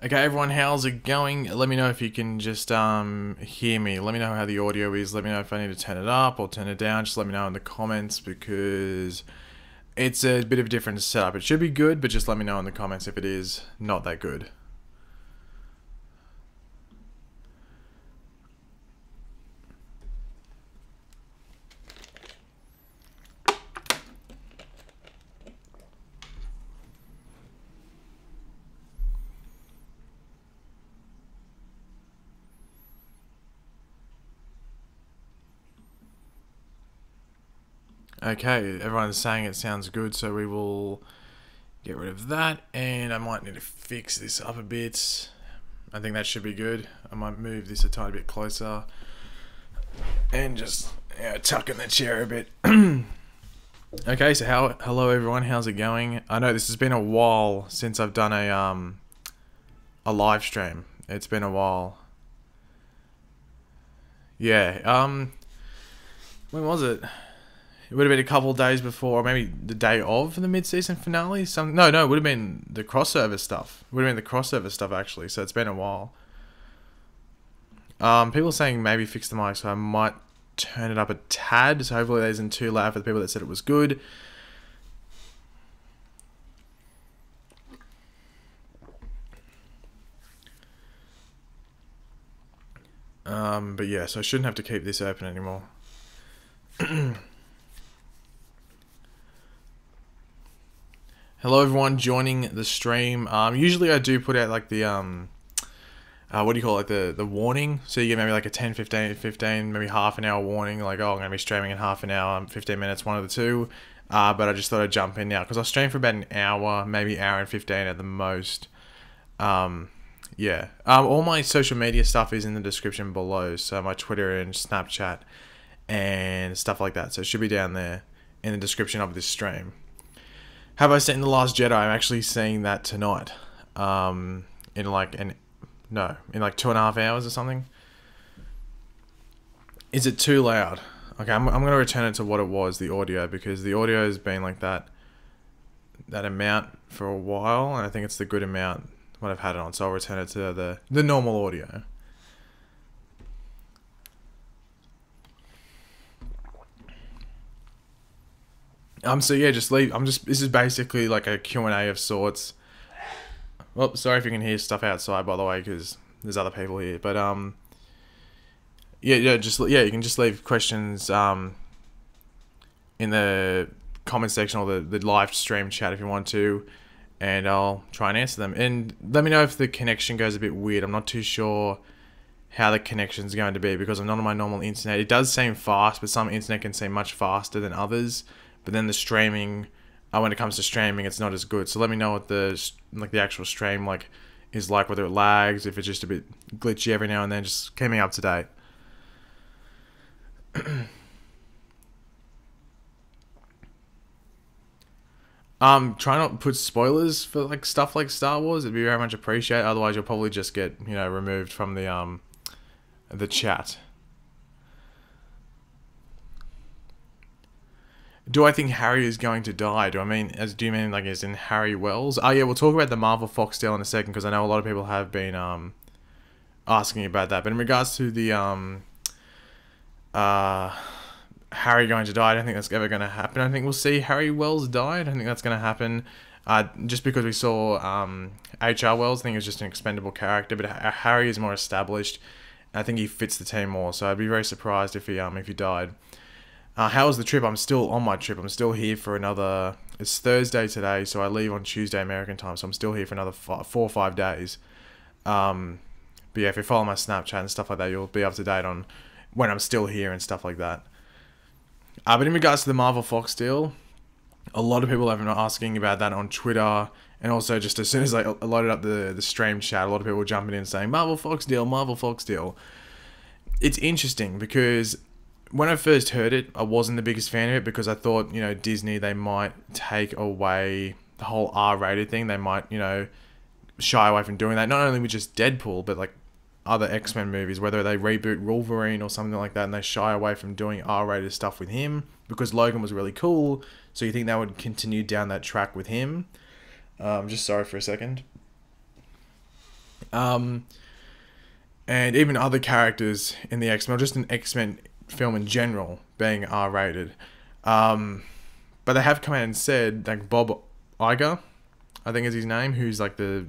Okay, everyone, how's it going? Let me know if you can just hear me. Let me know how the audio is. Let me know if I need to turn it up or turn it down. Just let me know in the comments because it's a bit of a different setup. It should be good, but just let me know in the comments if it is not that good. Okay, everyone's saying it sounds good, so we will get rid of that, and I might need to fix this up a bit. I think that should be good. I might move this a tiny bit closer and just tuck in the chair a bit. Okay, so hello everyone, how's it going? I know this has been a while since I've done a live stream. It's been a while. Yeah, when was it? It would have been a couple of days before, or maybe the day of the mid-season finale. No, it would have been the crossover stuff. It would have been the crossover stuff actually. So it's been a while. People are saying maybe fix the mic, so I might turn it up a tad. So hopefully that isn't too loud for the people that said it was good. But yeah, so I shouldn't have to keep this open anymore. Hello everyone joining the stream. Usually I do put out like the what do you call it, like the warning, so you get maybe like a 10, 15, maybe half an hour warning, like, oh, I'm going to be streaming in half an hour, 15 minutes, one of the two, but I just thought I'd jump in now, because I'll stream for about an hour, maybe hour and 15 at the most. Yeah, all my social media stuff is in the description below, so my Twitter and Snapchat and stuff like that, so it should be down there in the description of this stream. Have I seen The Last Jedi? I'm actually seeing that tonight. In like 2.5 hours or something. Is it too loud? Okay, I'm going to return it to what it was, the audio, because the audio has been like that amount for a while, and I think it's the good amount what I've had it on, so I'll return it to the normal audio. So yeah, just leave. This is basically like a Q&A of sorts. Well, sorry if you can hear stuff outside, by the way, because there's other people here. But you can just leave questions in the comment section or the live stream chat if you want to, and I'll try and answer them. And let me know if the connection goes a bit weird. I'm not too sure how the connection's going to be because I'm not on my normal internet. It does seem fast, but some internet can seem much faster than others. But then the streaming, when it comes to streaming, it's not as good. So let me know what the actual stream is like, whether it lags, if it's just a bit glitchy every now and then. Just keep me up to date. Try not to put spoilers for stuff like Star Wars. It'd be very much appreciated. Otherwise, you'll probably just get removed from the chat. Do I think Harry is going to die? Do you mean as in Harry Wells? Oh yeah, we'll talk about the Marvel Fox deal in a second, because I know a lot of people have been asking about that. But in regards to the Harry going to die, I don't think that's ever going to happen. I think we'll see Harry Wells die. I don't think that's going to happen. Just because we saw H.R. Wells, I think he was just an expendable character, but Harry is more established. And I think he fits the team more. So I'd be very surprised if he died. How was the trip? I'm still on my trip. I'm still here for another... It's Thursday today, so I leave on Tuesday American time, so I'm still here for another 4 or 5 days. But yeah, if you follow my Snapchat and stuff like that, you'll be up to date on when I'm still here and stuff like that. But in regards to the Marvel Fox deal, a lot of people have been asking about that on Twitter, and also just as soon as I loaded up the stream chat, a lot of people were jumping in saying, Marvel Fox deal, Marvel Fox deal. It's interesting because... when I first heard it, I wasn't the biggest fan of it because I thought, Disney, they might take away the whole R-rated thing. They might, shy away from doing that. Not only with just Deadpool, but other X-Men movies, whether they reboot Wolverine or something like that, and they shy away from doing R-rated stuff with him because Logan was really cool. So you think they would continue down that track with him? Just sorry for a second. Um, and even other characters in the X-Men, or just an X-Men film in general, being R-rated. But they have come out and said, like Bob Iger, I think is his name, who's like I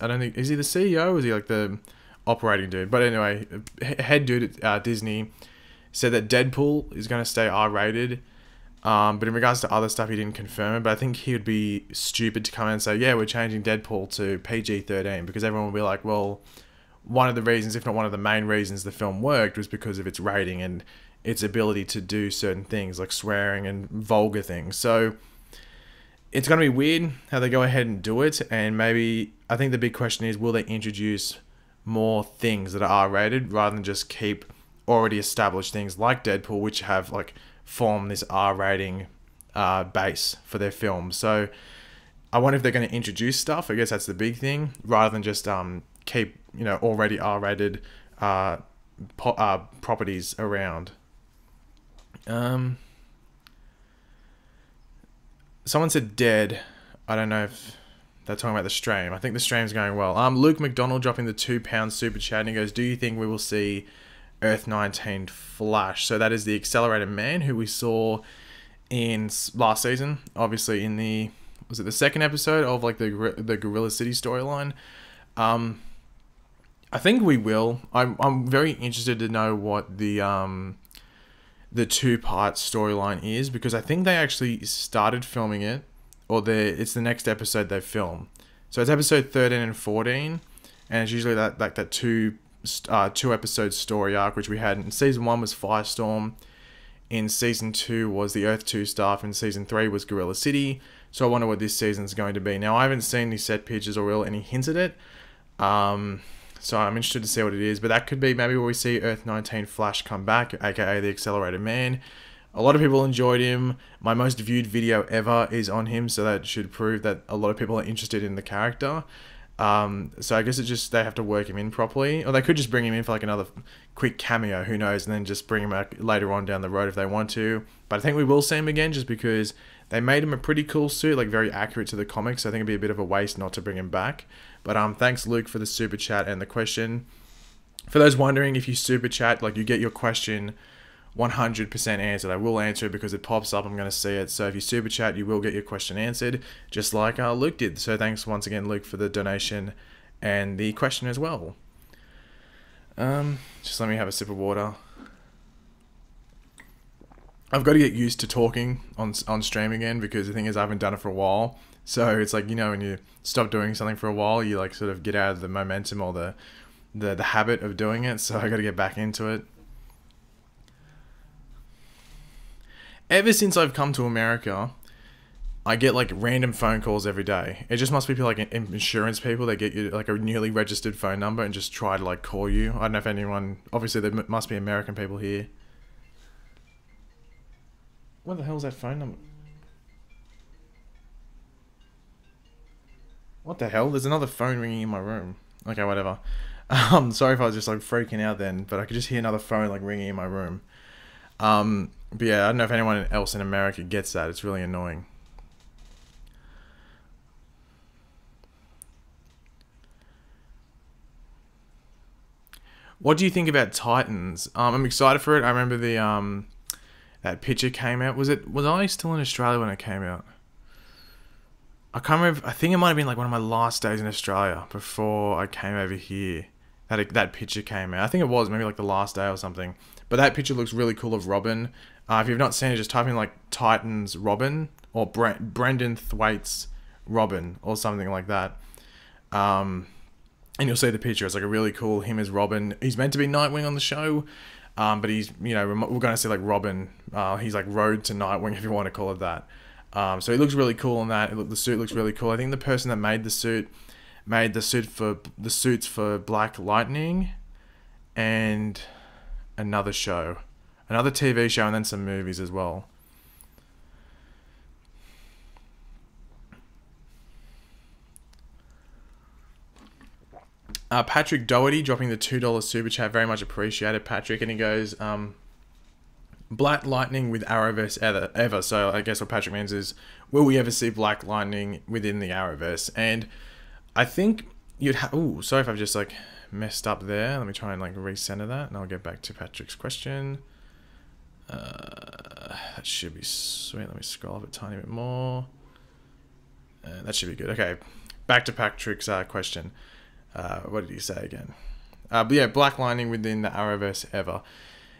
don't think, is he the CEO or is he like the operating dude? But anyway, head dude at Disney said that Deadpool is going to stay R-rated. But in regards to other stuff, he didn't confirm it. But I think he would be stupid to come in and say, yeah, we're changing Deadpool to PG-13, because everyone will be like, well, one of the reasons, if not one of the main reasons the film worked, was because of its rating and its ability to do certain things like swearing and vulgar things. So it's going to be weird how they go ahead and do it. And maybe, I think the big question is, will they introduce more things that are R-rated rather than just keep already established things like Deadpool, which have like formed this R rating base for their films. So I wonder if they're going to introduce stuff. I guess that's the big thing, rather than just keep, you know, already R-rated properties around. Someone said dead. I don't know if they're talking about the stream. I think the stream's going well. Luke McDonald dropping the £2 super chat, and he goes, do you think we will see Earth 19 Flash? So that is the Accelerated Man who we saw in last season, obviously in the, was it the second episode of like the Gorilla City storyline? I think we will. I'm very interested to know what the 2-part storyline is, because I think they actually started filming it, or it's the next episode they film. So it's episode 13 and 14, and it's usually that two episode story arc, which we had in season 1 was Firestorm, in season 2 was the Earth 2 stuff, and season 3 was Gorilla City. So I wonder what this season's going to be. Now, I haven't seen any set pictures or any hints at it, so I'm interested to see what it is. But that could be maybe where we see Earth 19 Flash come back, aka the Accelerated Man. A lot of people enjoyed him. My most viewed video ever is on him, so that should prove that a lot of people are interested in the character. So I guess it's just they have to work him in properly, or they could just bring him in for like another quick cameo, who knows, and then just bring him back later on down the road if they want to. But I think we will see him again, just because they made him a pretty cool suit, like very accurate to the comics. So I think it'd be a bit of a waste not to bring him back. But thanks Luke for the super chat and the question. For those wondering, if you super chat, like, you get your question 100% answered. I will answer it because it pops up. I'm going to see it. So if you super chat, you will get your question answered, just like Luke did. So thanks once again, Luke, for the donation and the question as well. Just let me have a sip of water. I've got to get used to talking on stream again, because the thing is, I haven't done it for a while. So it's like, you know, when you stop doing something for a while, you like sort of get out of the momentum or the habit of doing it. So I got to get back into it. Ever since I've come to America, I get like random phone calls every day. It just must be like insurance people that get you like a newly registered phone number and just try to like call you. I don't know if anyone, obviously there must be American people here. What the hell is that phone number? What the hell? There's another phone ringing in my room. Okay, whatever. Sorry if I was just like freaking out then, but I could just hear another phone like ringing in my room. But yeah, I don't know if anyone else in America gets that. It's really annoying. What do you think about Titans? I'm excited for it. I remember the that picture came out. Was I still in Australia when it came out? I can't remember. I think it might have been like one of my last days in Australia before I came over here. That picture came out. I think it was maybe like the last day or something. But that picture looks really cool of Robin. If you've not seen it, just type in like Titans Robin or Brendan Thwaites Robin or something like that. And you'll see the picture. It's like a really cool him as Robin. He's meant to be Nightwing on the show. But he's, you know, we're going to see like Robin. He's like Road to Nightwing, if you want to call it that. So he looks really cool on that. The suit looks really cool. I think the person that made the suits for Black Lightning and another show, another TV show, and then some movies as well. Patrick Doherty dropping the $2 super chat. Very much appreciated, Patrick. And he goes, Black Lightning with Arrowverse ever. So I guess what Patrick means is, will we ever see Black Lightning within the Arrowverse? And I think you'd have. Ooh, sorry if I've just like messed up there. Let me try and like recenter that, and I'll get back to Patrick's question. That should be sweet. Let me scroll up a tiny bit more. That should be good. Okay, back to Patrick's question. What did he say again? But yeah, Black Lightning within the Arrowverse ever.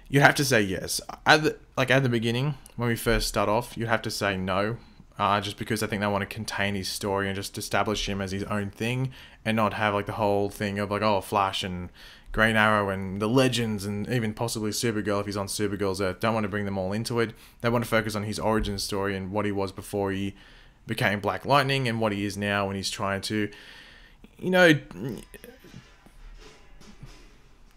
You have to say yes. At the beginning, when we first start off, you have to say no. Just because I think they want to contain his story and just establish him as his own thing, and not have like the whole thing of like, oh, Flash and Green Arrow and the Legends and even possibly Supergirl if he's on Supergirl's Earth. Don't want to bring them all into it. They want to focus on his origin story and what he was before he became Black Lightning and what he is now when he's trying to, you know,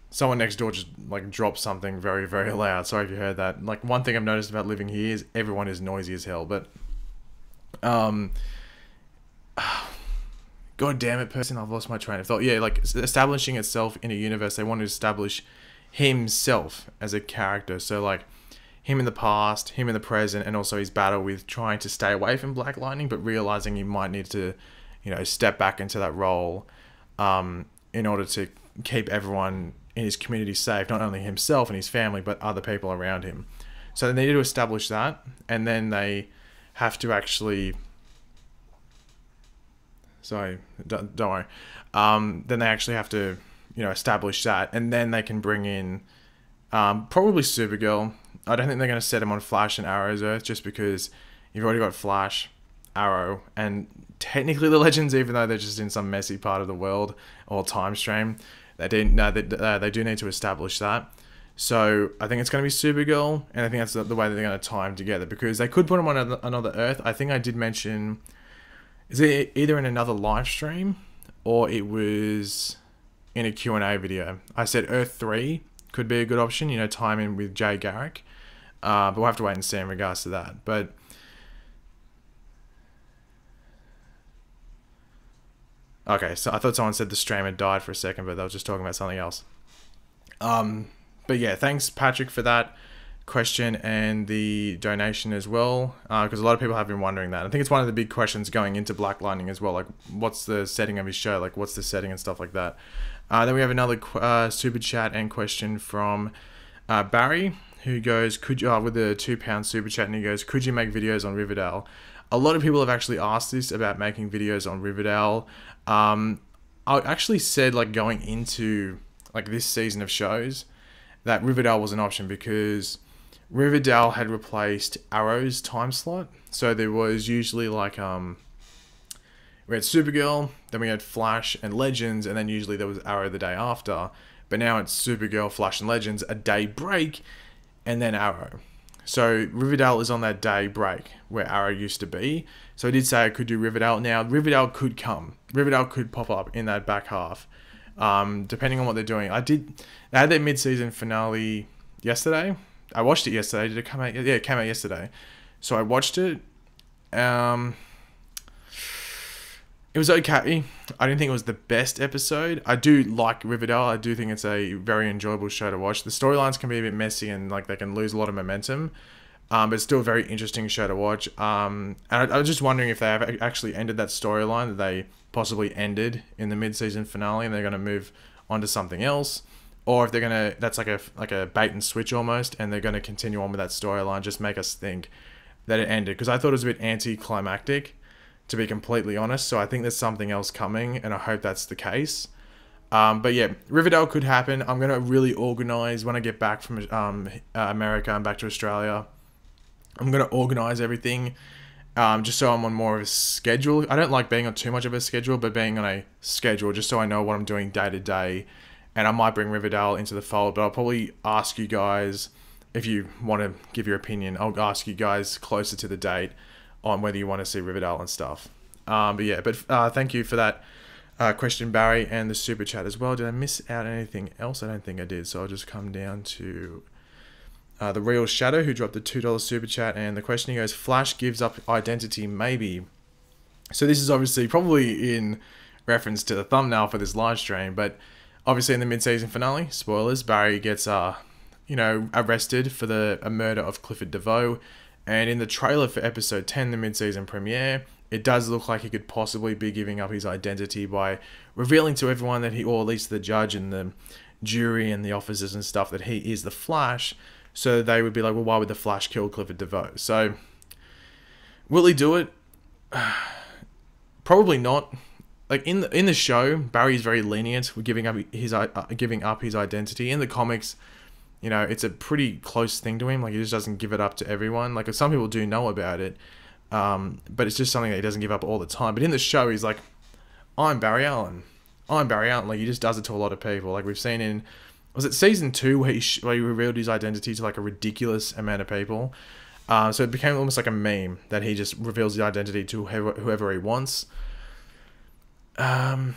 someone next door just like dropped something very, very loud. Sorry if you heard that. Like, one thing I've noticed about living here is everyone is noisy as hell. But God damn it, person, I've lost my train of thought. Yeah, like establishing itself in a universe, they want to establish himself as a character. So like him in the past, him in the present, and also his battle with trying to stay away from Black Lightning, but realizing he might need to, you know, step back into that role in order to keep everyone in his community safe, not only himself and his family, but other people around him. So they need to establish that, and then they have to actually... Sorry, don't worry. Then they actually have to, you know, establish that, and then they can bring in probably Supergirl. I don't think they're going to set him on Flash and Arrow's Earth, just because you've already got Flash, Arrow, and technically the Legends, even though they're just in some messy part of the world or time stream. They do need to establish that. So I think it's going to be Supergirl, and I think that's the way that they're going to tie them together, because they could put him on another Earth. I think I did mention... Is it either in another live stream or it was in a Q&A video? I said Earth 3 could be a good option, you know, time in with Jay Garrick. But we'll have to wait and see in regards to that. But okay, so I thought someone said the stream had died for a second, but they were just talking about something else. But yeah, thanks Patrick for that question and the donation as well, because a lot of people have been wondering that. I think it's one of the big questions going into Black Lightning as well, like what's the setting of his show, like what's the setting and stuff like that. Then we have another super chat and question from Barry, who goes, could you, with the £2 super chat, and he goes, could you make videos on Riverdale? A lot of people have actually asked this about making videos on Riverdale. I actually said, like, going into like this season of shows, that Riverdale was an option, because Riverdale had replaced Arrow's time slot. So there was usually like we had Supergirl, then we had Flash and Legends, and then usually there was Arrow the day after. But now it's Supergirl, Flash and Legends, a day break, and then Arrow. So Riverdale is on that day break where Arrow used to be. So I did say I could do Riverdale. Now Riverdale could come. Riverdale could pop up in that back half, depending on what they're doing. They had their mid-season finale yesterday. I watched it yesterday. Did it come out? Yeah, it came out yesterday. So I watched it. It was okay. I didn't think it was the best episode. I do like Riverdale. I do think it's a very enjoyable show to watch. The storylines can be a bit messy and like they can lose a lot of momentum. But it's still a very interesting show to watch. And I was just wondering if they have actually ended that storyline that they possibly ended in the mid-season finale, and they're going to move on to something else. Or if they're gonna, that's like a bait and switch almost, and they're gonna continue on with that storyline, just make us think that it ended. Because I thought it was a bit anticlimactic, to be completely honest. So I think there's something else coming, and I hope that's the case. But yeah, Riverdale could happen. I'm gonna really organize when I get back from America and back to Australia. I'm gonna organize everything, just so I'm on more of a schedule. I don't like being on too much of a schedule, but being on a schedule, just so I know what I'm doing day to day. And I might bring Riverdale into the fold, but I'll probably ask you guys, if you want to give your opinion, I'll ask you guys closer to the date on whether you want to see Riverdale and stuff. But yeah, thank you for that question, Barry, and the super chat as well. Did I miss out anything else? I don't think I did. So I'll just come down to the Real Shadow, who dropped the $2 super chat, and the question, he goes, Flash gives up identity, maybe. So this is obviously probably in reference to the thumbnail for this live stream, but obviously in the mid-season finale, spoilers, Barry gets, arrested for a murder of Clifford DeVoe, And in the trailer for episode 10, the mid-season premiere, it does look like he could possibly be giving up his identity by revealing to everyone that he, or at least the judge and the jury and the officers and stuff, that he is the Flash. So they would be like, well, why would the Flash kill Clifford DeVoe? So, will he do it? Probably not. Like in the show, Barry's very lenient with giving up his identity. In the comics, you know, it's a pretty close thing to him. Like, he just doesn't give it up to everyone. Like, some people do know about it, but it's just something that he doesn't give up all the time. But in the show, he's like, I'm Barry Allen. I'm Barry Allen. Like, he just does it to a lot of people. Like, we've seen in, was it season 2 where he revealed his identity to like a ridiculous amount of people. So it became almost like a meme that he just reveals his identity to whoever he wants. I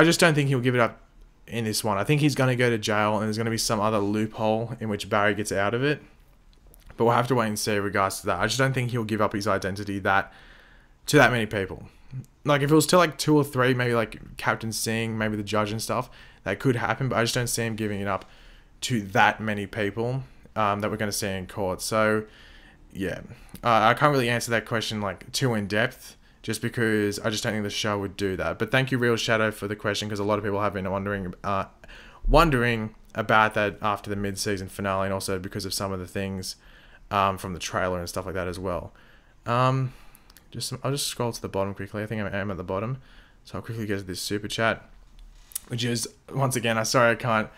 just don't think he'll give it up in this one. I think he's going to go to jail, and there's going to be some other loophole in which Barry gets out of it. But we'll have to wait and see in regards to that. I just don't think he'll give up his identity to that many people. Like, if it was to like 2 or 3, maybe like Captain Singh, maybe the judge and stuff, that could happen. But I just don't see him giving it up to that many people that we're going to see in court. So, yeah, I can't really answer that question like too in depth, just because I just don't think the show would do that. But thank you, Real Shadow, for the question, because a lot of people have been wondering about that after the mid-season finale, and also because of some of the things from the trailer and stuff like that as well. I'll just scroll to the bottom quickly. I think I am at the bottom, so I'll quickly get to this super chat, which is, once again, I'm sorry I can't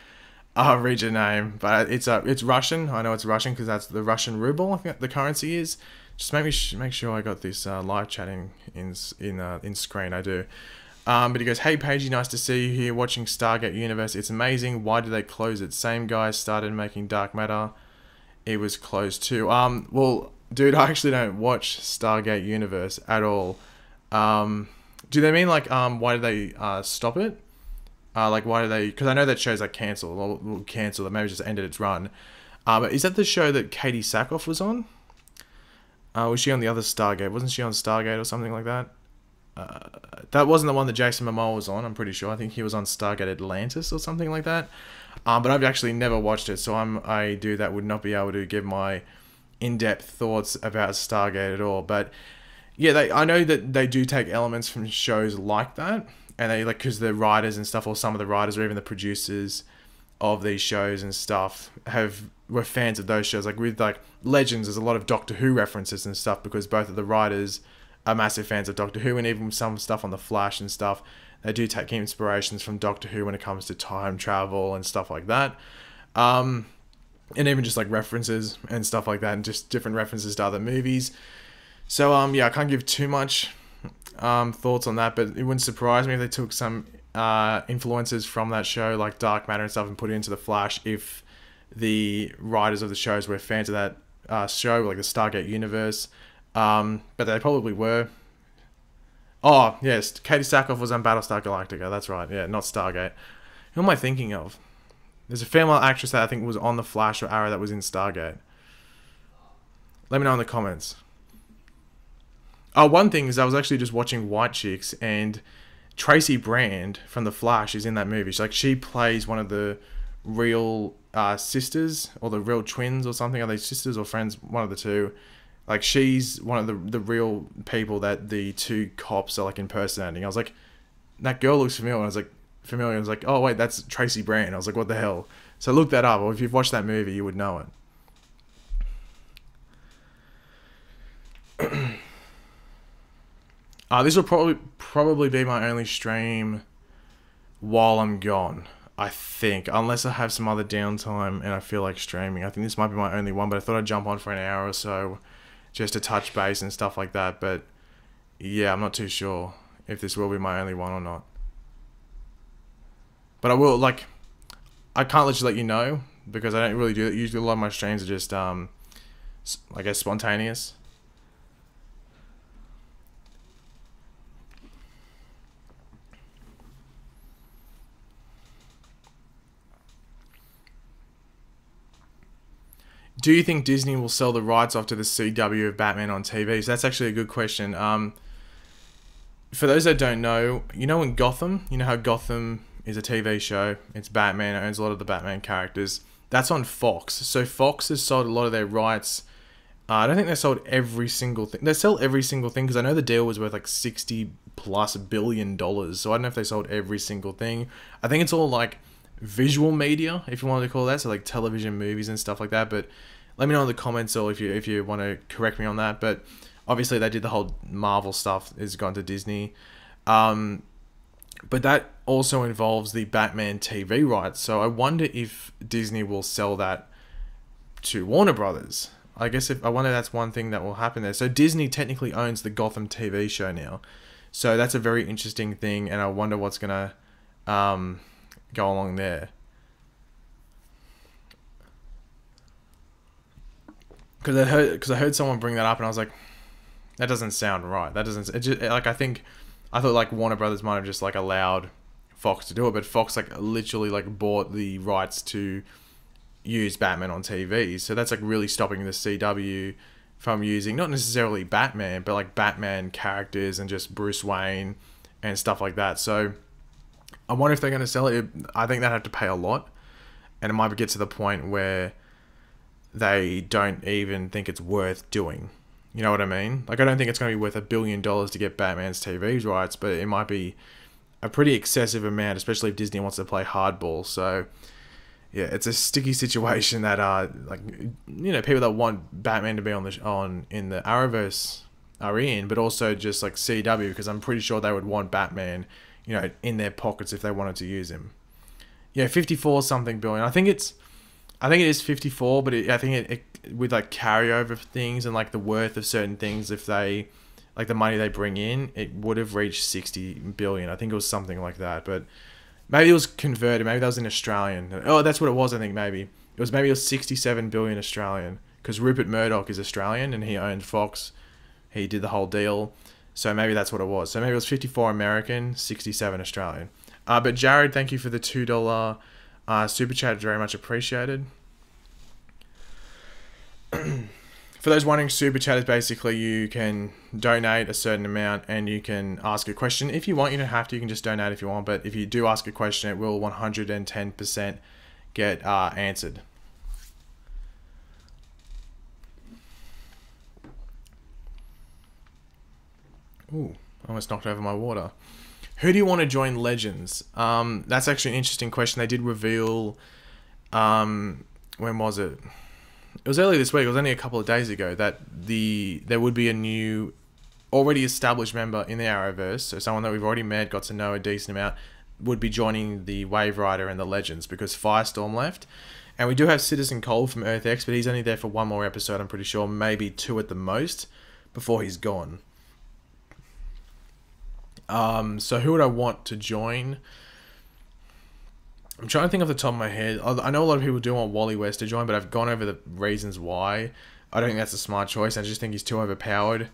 read your name, but it's Russian. I know it's Russian because that's the Russian ruble, I think the currency is. Just make sure I got this live chatting in screen. I do. But he goes, hey Pagey, nice to see you here watching Stargate Universe. It's amazing. Why did they close it? Same guy started making Dark Matter. It was closed too. Well, dude, I actually don't watch Stargate Universe at all. Do they mean like why did they stop it? Like, why do they? Because I know that show's like cancelled or cancelled. Or maybe just ended its run. But is that the show that Katie Sackhoff was on? Was she on the other Stargate? Wasn't she on Stargate or something like that? That wasn't the one that Jason Momoa was on, I'm pretty sure. I think he was on Stargate Atlantis or something like that. But I've actually never watched it, so would not be able to give my in-depth thoughts about Stargate at all. But yeah, I know that they do take elements from shows like that, and they like, because the writers and stuff, or some of the writers or even the producers of these shows and stuff were fans of those shows. Like with like Legends, there's a lot of Doctor Who references and stuff, because both of the writers are massive fans of Doctor Who, and even some stuff on the Flash and stuff, they do take inspirations from Doctor Who when it comes to time travel and stuff like that. And even just like references and stuff like that, and just different references to other movies. So yeah, I can't give too much thoughts on that, but it wouldn't surprise me if they took some influences from that show, like Dark Matter and stuff, and put it into the Flash, if the writers of the shows were fans of that show, like the Stargate universe. But they probably were. Oh yes, Katie Sackhoff was on Battlestar Galactica, that's right. Yeah, not Stargate. Who am I thinking of? There's a female actress that I think was on the Flash or Arrow that was in Stargate. Let me know in the comments. Oh, one thing is I was actually just watching White Chicks, and Tracy Brand from The Flash is in that movie. She plays one of the real sisters, or the real twins or something. Are they sisters or friends? One of the two. Like, she's one of the real people that the two cops are like impersonating. I was like, that girl looks familiar. And I was like, oh wait, that's Tracy Brand. I was like, what the hell? So look that up, or if you've watched that movie, you would know it. This will probably be my only stream while I'm gone, I think, unless I have some other downtime and I feel like streaming. I think this might be my only one, but I thought I'd jump on for an hour or so just to touch base and stuff like that. But yeah, I'm not too sure if this will be my only one or not. But I will, like, I can't let you know, because I don't really do it. Usually a lot of my streams are just, I guess, spontaneous. Do you think Disney will sell the rights off to the CW of Batman on TV? So that's actually a good question. For those that don't know, you know in Gotham, you know how Gotham is a TV show? It's Batman, it owns a lot of the Batman characters. That's on Fox. So Fox has sold a lot of their rights I don't think they sold every single thing. They sell every single thing because I know the deal was worth like $60+ billion. So I don't know if they sold every single thing. I think it's all like visual media, if you wanted to call that, so like television, movies, and stuff like that. But let me know in the comments, or if you want to correct me on that. But obviously, they did the whole Marvel stuff. Is gone to Disney. But that also involves the Batman TV rights. So I wonder if Disney will sell that to Warner Brothers. I guess I wonder if that's one thing that will happen there. So Disney technically owns the Gotham TV show now. So that's a very interesting thing, and I wonder what's gonna go along there. Because I heard someone bring that up, and I was like, that doesn't sound right. That doesn't. It just, like, I thought like Warner Brothers might have just like allowed Fox to do it, but Fox like literally like bought the rights to use Batman on TV. So that's like really stopping the CW from using not necessarily Batman, but like Batman characters and just Bruce Wayne and stuff like that. So I wonder if they're going to sell it. I think they'd have to pay a lot, and it might get to the point where they don't even think it's worth doing. You know what I mean? Like, I don't think it's going to be worth $1 billion to get Batman's TV rights, but it might be a pretty excessive amount, especially if Disney wants to play hardball. So yeah, it's a sticky situation that like, you know, people that want Batman to be in the Arrowverse are in, but also just like CW, because I'm pretty sure they would want Batman, you know, in their pockets if they wanted to use him. Yeah, 54 something billion. I think it is 54, but I think it with like carryover things and like the worth of certain things, if they like the money they bring in, it would have reached 60 billion. I think it was something like that, but maybe it was converted. Maybe that was in Australian. Oh, that's what it was. I think maybe it was 67 billion Australian, because Rupert Murdoch is Australian and he owned Fox. He did the whole deal, so maybe that's what it was. So maybe it was 54 American, 67 Australian. But Jared, thank you for the $2 super chat. Very much appreciated. For those wondering, super chat is basically you can donate a certain amount and you can ask a question if you want. You don't have to. You can just donate if you want. But if you do ask a question, it will 110% get answered. Ooh, I almost knocked over my water. Who do you want to join Legends? That's actually an interesting question. They did reveal, when was it? It was earlier this week. It was only a couple of days ago that there would be a new, already established member in the Arrowverse. So someone that we've already met, got to know a decent amount, would be joining the Wave Rider and the Legends, because Firestorm left. And we do have Citizen Cold from Earth X, but he's only there for one more episode, I'm pretty sure. Maybe 2 at the most before he's gone. So who would I want to join? I'm trying to think off the top of my head. I know a lot of people do want Wally West to join, but I've gone over the reasons why. I don't think that's a smart choice. I just think he's too overpowered.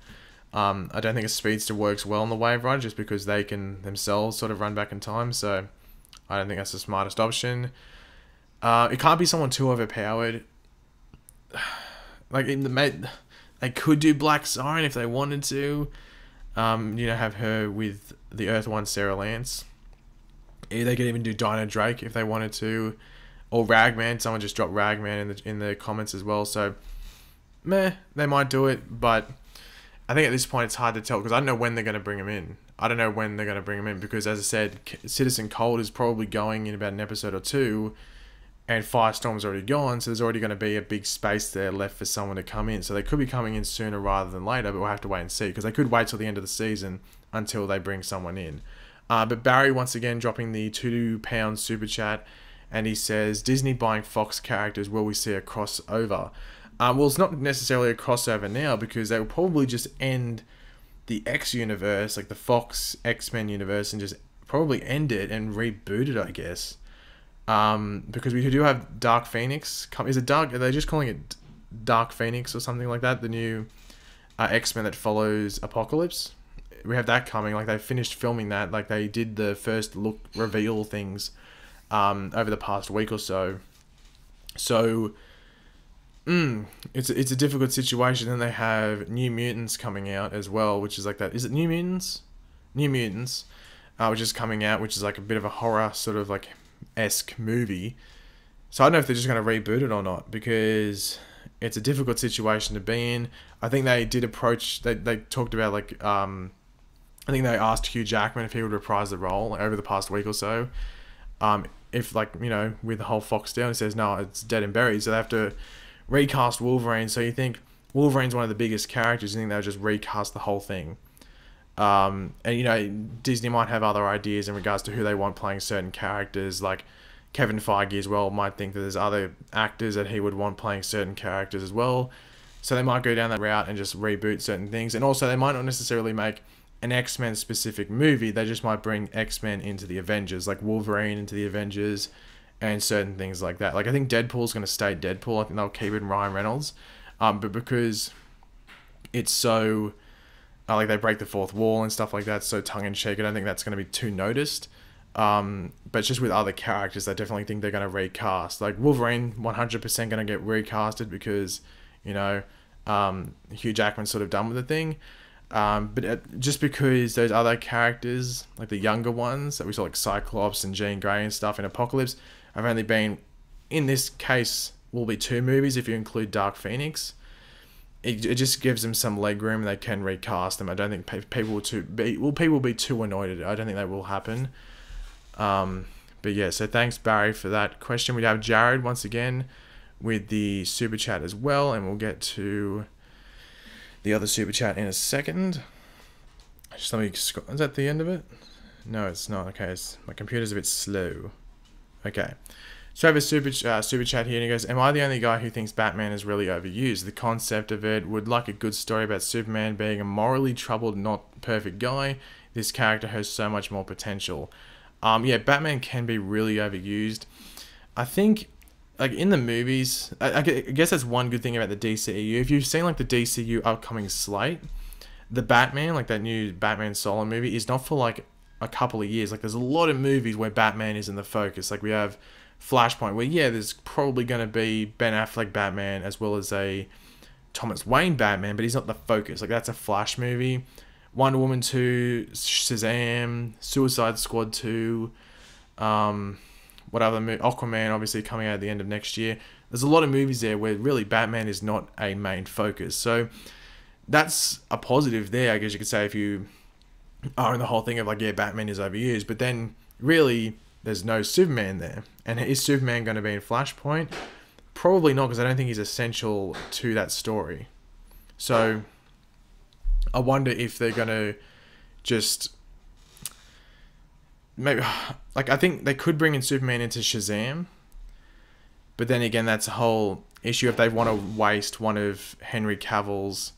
I don't think a speedster works well on the Wave Rider, just because they can themselves sort of run back in time. So I don't think that's the smartest option. It can't be someone too overpowered. Like they could do Black Siren if they wanted to. You know, have her with the Earth One Sarah Lance. They could even do Dinah Drake if they wanted to, or Ragman. Someone just dropped Ragman in the comments as well. So, they might do it, but I think at this point it's hard to tell, because I don't know when they're going to bring him in. Because, as I said, Citizen Cold is probably going in about an episode or 2, and Firestorm's already gone, so there's already going to be a big space there left for someone to come in. So they could be coming in sooner rather than later, but we'll have to wait and see, because they could wait till the end of the season until they bring someone in. But Barry, once again, dropping the £2 super chat, and he says, Disney buying Fox characters, will we see a crossover? Well, it's not necessarily a crossover now, because they will probably just end the X universe, like the Fox X-Men universe, and just probably end it and reboot it, I guess. Because we do have Dark Phoenix. Is it Dark? Are they just calling it Dark Phoenix or something like that? The new X-Men that follows Apocalypse. We have that coming. Like, they finished filming that. Like, they did the first look reveal things over the past week or so. So it's a difficult situation. Then they have New Mutants coming out as well, which is like that. Is it New Mutants? New Mutants, which is coming out, which is like a bit of a horror sort of like esque movie. So I don't know if they're just going to reboot it or not, because it's a difficult situation to be in. I think they did approach. They talked about like I think they asked Hugh Jackman if he would reprise the role over the past week or so. If like with the whole Fox deal, he says no, it's dead and buried. So they have to recast Wolverine. So you think Wolverine's one of the biggest characters? You think they'll just recast the whole thing? And Disney might have other ideas in regards to who they want playing certain characters. Like Kevin Feige as well might think that there's other actors that he would want playing certain characters as well. So they might go down that route and just reboot certain things. And also they might not necessarily make an X-Men specific movie. They just might bring X-Men into the Avengers, like Wolverine into the Avengers and certain things like that. Like I think Deadpool's going to stay Deadpool. I think they'll keep it in Ryan Reynolds. But because it's so like they break the fourth wall and stuff like that, so tongue-in-cheek, I don't think that's going to be too noticed. But just with other characters, I definitely think they're going to recast. Like Wolverine, 100% going to get recasted because, Hugh Jackman's sort of done with the thing. But just because those other characters, like the younger ones that we saw, like Cyclops and Jean Grey and stuff in Apocalypse, have only been, in this case, will be 2 movies if you include Dark Phoenix. It just gives them some leg room and they can recast them. I don't think people will be too annoyed at it. I don't think that will happen. But yeah, so thanks Barry for that question. We have Jared once again with the super chat as well, and we'll get to the other super chat in a second. Just let me scroll. Is that the end of it? No, it's not. Okay, my computer's a bit slow. Okay. So I have a super chat here, and he goes, am I the only guy who thinks Batman is really overused? The concept of it, would like a good story about Superman being a morally troubled, not perfect guy. This character has so much more potential. Yeah, Batman can be really overused. I think, like, in the movies, I guess that's one good thing about the DCEU. If you've seen, like, the DCU upcoming slate, the Batman, like that new Batman solo movie, is not for, like, a couple of years. Like, there's a lot of movies where Batman is in the focus. Like, we have Flashpoint, where, yeah, there's probably going to be Ben Affleck Batman as well as a Thomas Wayne Batman, but he's not the focus. Like, that's a Flash movie. Wonder Woman 2, Shazam, Suicide Squad 2, what other Aquaman, obviously coming out at the end of next year. There's a lot of movies there where really Batman is not a main focus. So that's a positive there, I guess you could say, if you are in the whole thing of like, yeah, Batman is overused, but then really there's no Superman there. And is Superman going to be in Flashpoint? Probably not, because I don't think he's essential to that story. So I wonder if they're going to just maybe, like, I think they could bring in Superman into Shazam, but then again, that's a whole issue if they want to waste one of Henry Cavill's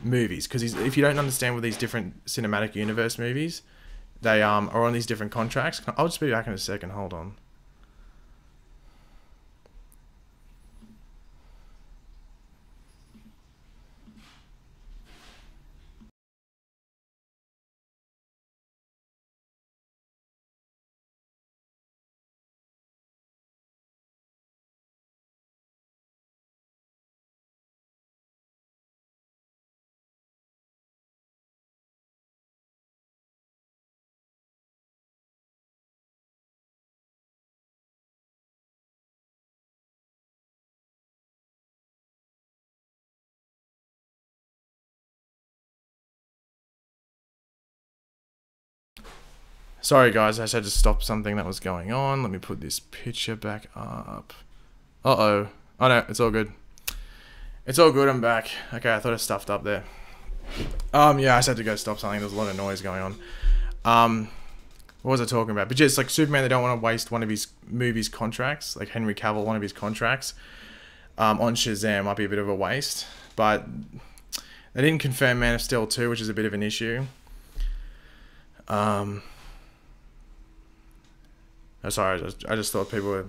movies, because if you don't understand with these different cinematic universe movies, they are on these different contracts. I'll just be back in a second. Hold on. Sorry guys, I just had to stop something that was going on. Let me put this picture back up. Uh-oh. Oh no, it's all good. It's all good, I'm back. Okay, I thought I stuffed up there. Yeah, I just had to go stop something. There's a lot of noise going on. What was I talking about? But just like Superman, they don't want to waste one of his movies contracts, like Henry Cavill, one of his contracts, on Shazam. Might be a bit of a waste. But they didn't confirm Man of Steel 2, which is a bit of an issue. Oh, sorry, I just thought people were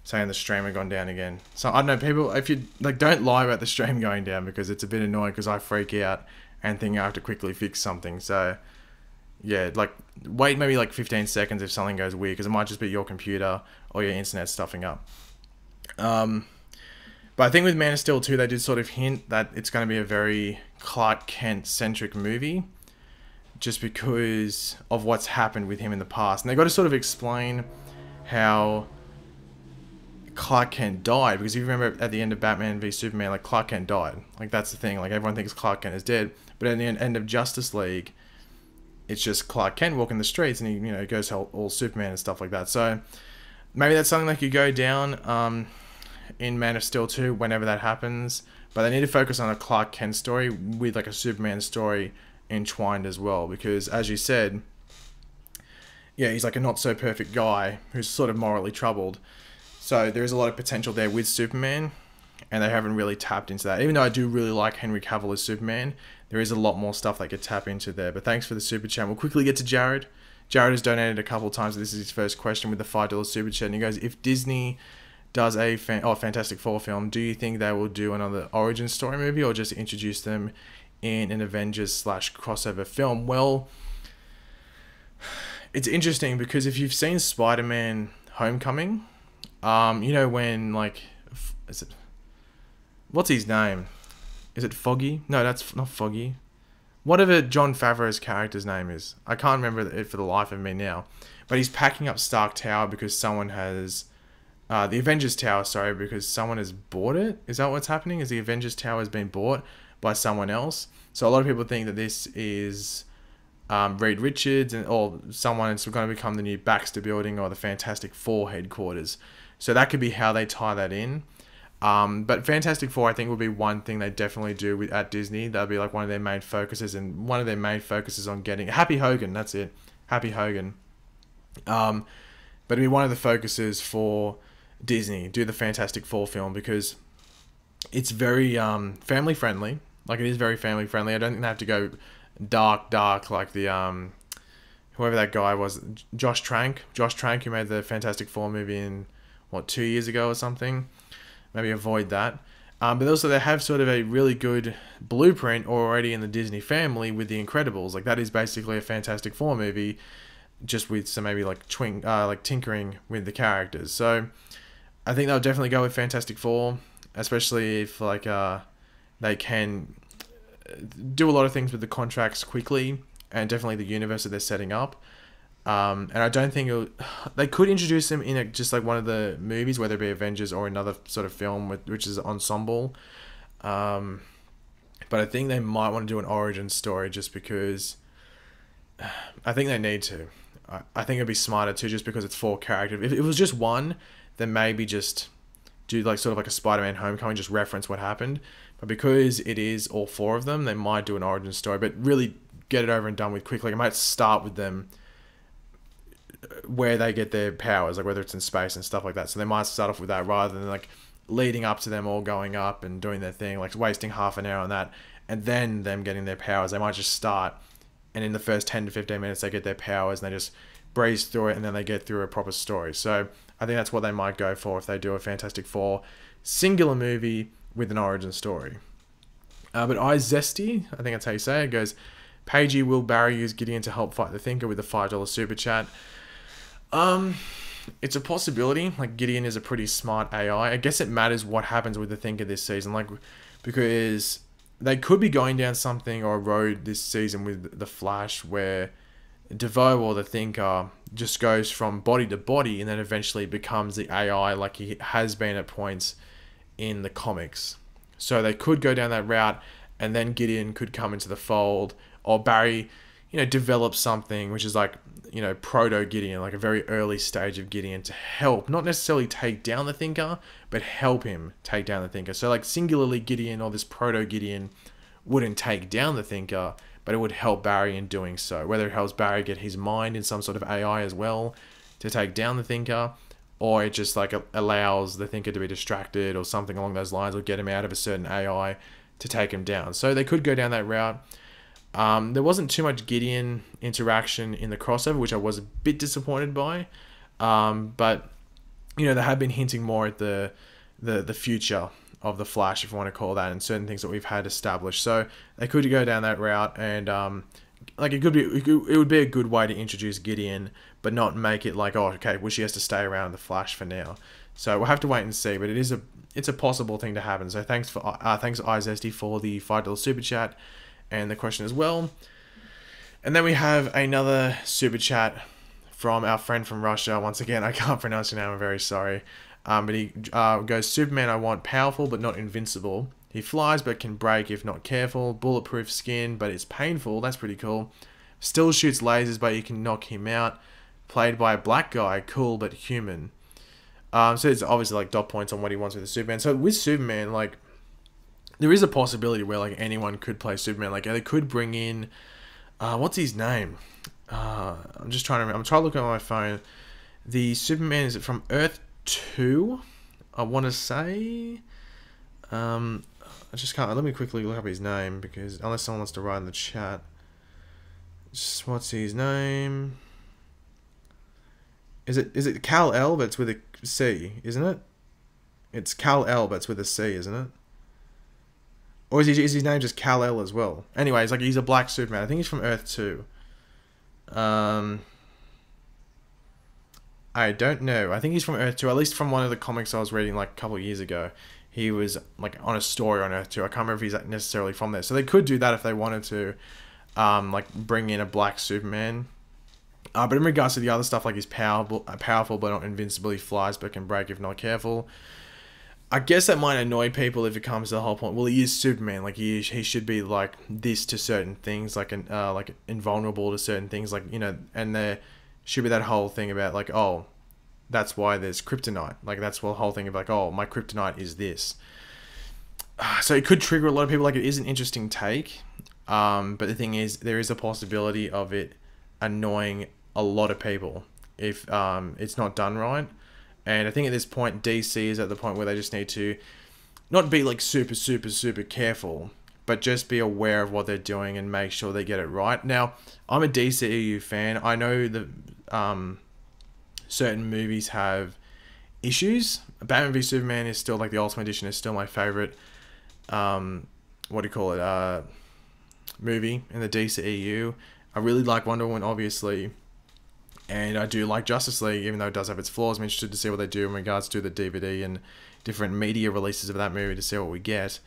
saying the stream had gone down again. So, I don't know, people, if you, like, don't lie about the stream going down, because it's a bit annoying, because I freak out and think I have to quickly fix something. So, yeah, like, wait maybe like 15 seconds if something goes weird, because it might just be your computer or your internet stuffing up. But I think with Man of Steel 2, they did sort of hint that it's going to be a very Clark Kent-centric movie, just because of what's happened with him in the past. And they got to sort of explain how Clark Kent died, because if you remember at the end of Batman v Superman, like Clark Kent died. Like that's the thing. Like everyone thinks Clark Kent is dead, but at the end of Justice League, it's just Clark Kent walking the streets, and he goes all Superman and stuff like that. So maybe that's something that could go down in Man of Steel 2 whenever that happens. But they need to focus on a Clark Kent story with like a Superman story entwined as well, because as you said, yeah, he's like a not so perfect guy who's sort of morally troubled. So there is a lot of potential there with Superman, and they haven't really tapped into that. Even though I do really like Henry Cavill as Superman, there is a lot more stuff they could tap into there. But thanks for the super chat. We'll quickly get to Jared. Jared has donated a couple of times. This is his first question with the $5 super chat. And he goes, if Disney does a Fantastic Four film, do you think they will do another origin story movie, or just introduce them in an Avengers/crossover film? Well, it's interesting, because if you've seen Spider-Man Homecoming, when what's his name? Is it Foggy? No, that's not Foggy. Whatever Jon Favreau's character's name is. I can't remember it for the life of me now. But he's packing up Stark Tower because someone has... the Avengers Tower, sorry, because someone has bought it. Is that what's happening? Is the Avengers Tower has been bought by someone else? So a lot of people think that this is Reed Richards, or someone is going to become the new Baxter Building or the Fantastic Four headquarters. So that could be how they tie that in. But Fantastic Four, I think, would be one thing they definitely do at Disney. That'll be like one of their main focuses, and one of their main focuses on getting Happy Hogan. That's it, Happy Hogan. But it'd be one of the focuses for Disney, do the Fantastic Four film, because it's very family friendly. Like, it is very family friendly. I don't think they have to go dark like the whoever that guy was, Josh Trank, who made the Fantastic Four movie in 2 years ago or something. Maybe avoid that. But also they have sort of a really good blueprint already in the Disney family with The Incredibles. Like, that is basically a Fantastic Four movie, just with some maybe like tinkering with the characters. So I think they'll definitely go with Fantastic Four, especially if they can do a lot of things with the contracts quickly, and definitely the universe that they're setting up. And I don't think they could introduce them in just like one of the movies, whether it be Avengers or another sort of film which is ensemble. But I think they might want to do an origin story, just because I think they need to. I think it'd be smarter too, just because it's 4 characters. If it was just one, then maybe just do like sort of like a Spider-Man Homecoming, just reference what happened. But because it is all 4 of them, they might do an origin story, but really get it over and done with quickly. Like, I might start with them where they get their powers, like whether it's in space and stuff like that. So they might start off with that, rather than like leading up to them all going up and doing their thing, like wasting half an hour on that, and then them getting their powers. They might just start, and in the first 10 to 15 minutes they get their powers, and they just breeze through it, and then they get through a proper story. So I think that's what they might go for if they do a Fantastic Four singular movie with an origin story. But iZesty, I think that's how you say it, goes, Pagey, will Barry use Gideon to help fight the Thinker, with a $5 super chat? It's a possibility. Like, Gideon is a pretty smart AI. I guess it matters what happens with the Thinker this season, like, because they could be going down something or a road this season with the Flash where DeVoe, or the Thinker, just goes from body to body and then eventually becomes the AI, like he has been at points in the comics. So they could go down that route, and then Gideon could come into the fold, or Barry, develop something which is like, proto Gideon, like a very early stage of Gideon, to help, not necessarily take down the Thinker, but help him take down the Thinker. So like, singularly Gideon, or this proto Gideon, wouldn't take down the Thinker, but it would help Barry in doing so. Whether it helps Barry get his mind in some sort of AI as well to take down the Thinker, or it just like allows the Thinker to be distracted or something along those lines, or get him out of a certain AI to take him down. So they could go down that route. There wasn't too much Gideon interaction in the crossover, which I was a bit disappointed by. But they have been hinting more at the future of the Flash, if you want to call that, and certain things that we've had established. So they could go down that route, and it would be a good way to introduce Gideon, but not make it like, oh, okay, well, she has to stay around the Flash for now. So we'll have to wait and see, but it's a possible thing to happen. So thanks iZesty for the $5 super chat and the question as well. And then we have another super chat from our friend from Russia. Once again, I can't pronounce your name, I'm very sorry. But he goes, Superman I want powerful but not invincible. He flies but can break if not careful. Bulletproof skin but it's painful. That's pretty cool. Still shoots lasers but you can knock him out. Played by a black guy. Cool but human. So it's obviously like dot points on what he wants with the Superman. So with Superman, like, there is a possibility where like anyone could play Superman. Like they could bring in, what's his name? I'm just trying to remember. I'm trying to look at my phone. The Superman, is it from Earth 2? I want to say. I just can't. Let me quickly look up his name, because unless someone wants to write in the chat. Just, what's his name? Is it Kal-El, but it's with a C, isn't it? It's Kal-El, but it's with a C, isn't it? Or is his name just Kal-El as well? Anyways, like, he's a black Superman. I think he's from Earth 2. I don't know. I think he's from Earth 2. At least from one of the comics I was reading like a couple of years ago. He was like on a story on Earth 2. I can't remember if he's necessarily from there. So they could do that if they wanted to. Like bring in a black Superman. But in regards to the other stuff, like he's powerful but not invincible. He flies but can break if not careful. I guess that might annoy people if it comes to the whole point. Well, he is Superman. Like he should be like this to certain things, like invulnerable to certain things, like, you know. And there should be that whole thing about like, oh, that's why there's kryptonite. Like that's the whole thing of like, oh, my kryptonite is this. So it could trigger a lot of people. Like it is an interesting take. But the thing is, there is a possibility of it annoying a lot of people if it's not done right. And I think at this point, DC is at the point where they just need to not be like super careful, but just be aware of what they're doing and make sure they get it right. Now, I'm a DCEU fan. I know that certain movies have issues. Batman v Superman is still like the Ultimate Edition is still my favorite. Movie in the DCEU. I really like Wonder Woman, obviously. And I do like Justice League, even though it does have its flaws. I'm interested to see what they do in regards to the DVD and different media releases of that movie to see what we get.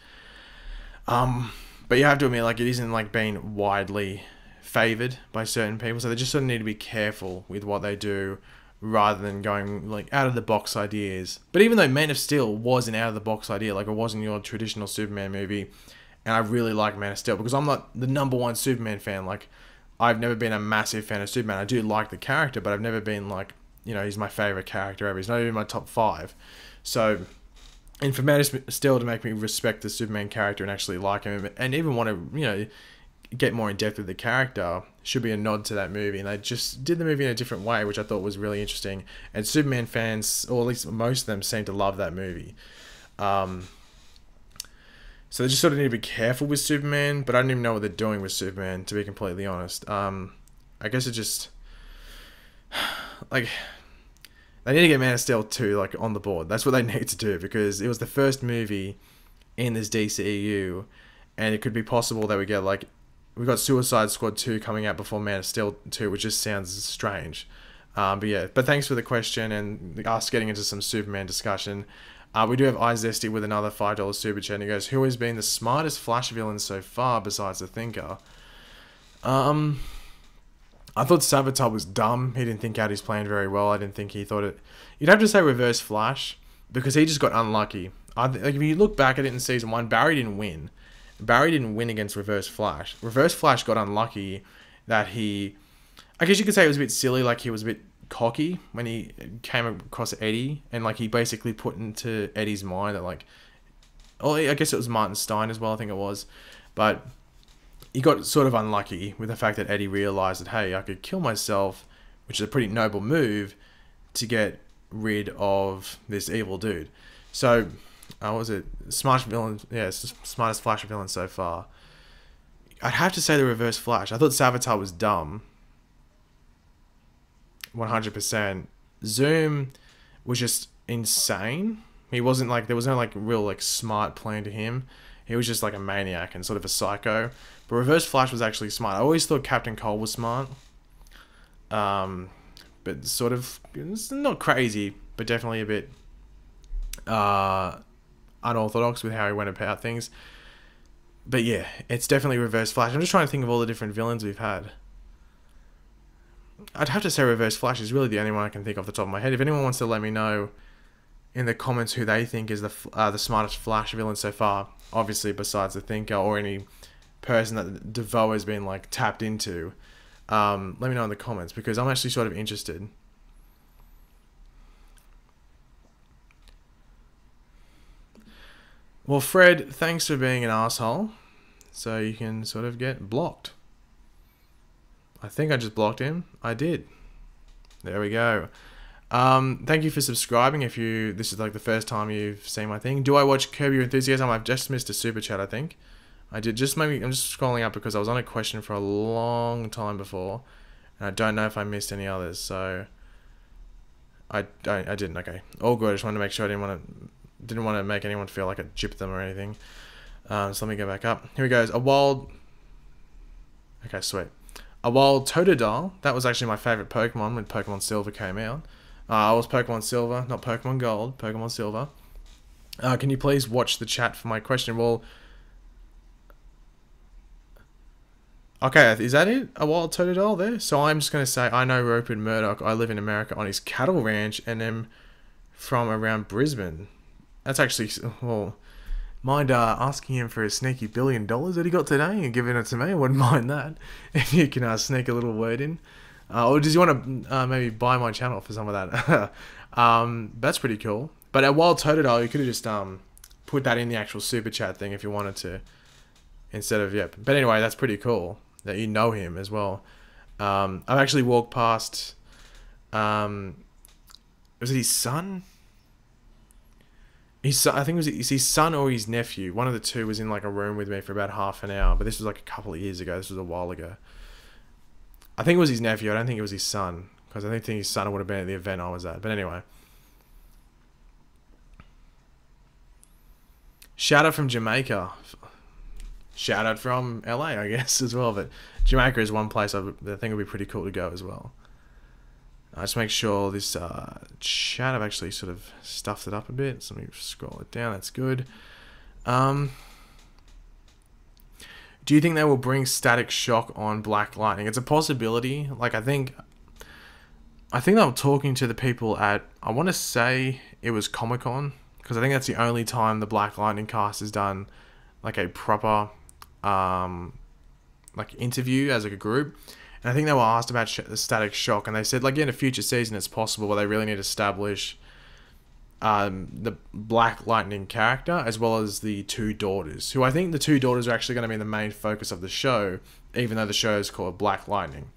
But you have to admit, like, it isn't like being widely favored by certain people, so they just sort of need to be careful with what they do rather than going like out of the box ideas. But even though Man of Steel was an out of the box idea, like it wasn't your traditional Superman movie, and I really like Man of Steel because I'm not the #1 Superman fan. Like, I've never been a massive fan of Superman. I do like the character, but I've never been like, you know, he's my favorite character ever. He's not even in my top 5. So, and for Man of Steel to make me respect the Superman character and actually like him and even want to, you know, get more in depth with the character should be a nod to that movie. And they just did the movie in a different way, which I thought was really interesting. And Superman fans, or at least most of them, seem to love that movie. So they just sort of need to be careful with Superman, but I don't even know what they're doing with Superman, to be completely honest. I guess it just, like, they need to get Man of Steel 2, like, on the board. That's what they need to do, because it was the first movie in this DCEU, and it could be possible that we get, like, we've got Suicide Squad 2 coming out before Man of Steel 2, which just sounds strange. But yeah, but thanks for the question and us getting into some Superman discussion. We do have iZesty with another $5 super chat, and he goes, who has been the smartest Flash villain so far besides the Thinker? I thought Savitar was dumb. He didn't think out his plan very well. I didn't think he thought it... You'd have to say Reverse Flash, because he just got unlucky. Like, if you look back at it in Season 1, Barry didn't win. Barry didn't win against Reverse Flash. Reverse Flash got unlucky that he... I guess you could say it was a bit silly, like he was a bit cocky when he came across Eddie, and like he basically put into Eddie's mind that like, oh, I guess it was Martin Stein as well, I think it was, but he got sort of unlucky with the fact that Eddie realized that, hey, I could kill myself, which is a pretty noble move to get rid of this evil dude. So what was it, smartest villain? Yeah, it's the smartest Flash villain so far. I'd have to say the Reverse Flash. I thought Savitar was dumb 100%. Zoom was just insane. He wasn't like, there was no like real like smart plan to him. He was just like a maniac and sort of a psycho. But Reverse Flash was actually smart. I always thought Captain Cold was smart. But sort of, it's not crazy, but definitely a bit unorthodox with how he went about things. But yeah, it's definitely Reverse Flash. I'm just trying to think of all the different villains we've had. I'd have to say Reverse Flash is really the only one I can think off the top of my head. If anyone wants to let me know in the comments who they think is the smartest Flash villain so far. Obviously, besides the Thinker or any person that Devoe has been like tapped into. Let me know in the comments because I'm actually sort of interested. Well, Fred, thanks for being an asshole. So you can sort of get blocked. I think I just blocked him. I did. There we go. Thank you for subscribing. If this is like the first time you've seen my thing. Do I watch Curb Your Enthusiasm? I've just missed a super chat, I think. I did. I'm just scrolling up because I was on a question for a long time before. And I don't know if I missed any others. So I didn't. Okay. All good. I just wanted to make sure I didn't want to make anyone feel like I gypped them or anything. So let me go back up. Here we go. Okay, sweet. A wild Totodile. That was actually my favorite Pokemon when Pokemon Silver came out. I was Pokemon Silver, not Pokemon Gold. Pokemon Silver. Can you please watch the chat for my question? Well, okay, is that it? A wild Totodile there? So I'm just going to say, I know Rupert Murdoch. I live in America on his cattle ranch and am from around Brisbane. That's actually, well, mind asking him for a sneaky $1 billion that he got today and giving it to me? I wouldn't mind that. If you can sneak a little word in. Or does you want to maybe buy my channel for some of that? That's pretty cool. But a wild Totodile, you could have just put that in the actual super chat thing if you wanted to. Instead of, yep. But anyway, that's pretty cool that you know him as well. I've actually walked past, was it his son? I think it was his son or his nephew. One of the two was in like a room with me for about half an hour. But this was like a couple of years ago. This was a while ago. I think it was his nephew. I don't think it was his son. Because I don't think his son would have been at the event I was at. But anyway. Shout out from Jamaica. Shout out from LA, I guess, as well. But Jamaica is one place I think would be pretty cool to go as well. I just make sure this chat, I've actually sort of stuffed it up a bit. So let me scroll it down. That's good. Do you think they will bring Static Shock on Black Lightning? It's a possibility. Like, I think they were talking to the people at, I want to say it was Comic-Con. Because I think that's the only time the Black Lightning cast has done like a proper like interview as like a group. And I think they were asked about Static Shock, and they said, like, in a future season it's possible, where they really need to establish the Black Lightning character, as well as the two daughters, who I think the two daughters are actually going to be the main focus of the show, even though the show is called Black Lightning.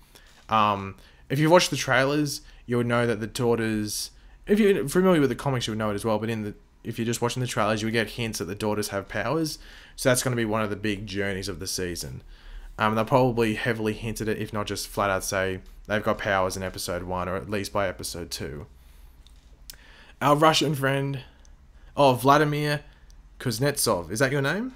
If you've watched the trailers, you would know that the daughters, if you're familiar with the comics, you would know it as well, but if you're just watching the trailers, you would get hints that the daughters have powers, so that's going to be one of the big journeys of the season. They'll probably heavily hint at it, if not just flat out say they've got powers in episode 1, or at least by episode 2. Our Russian friend, Vladimir Kuznetsov, is that your name?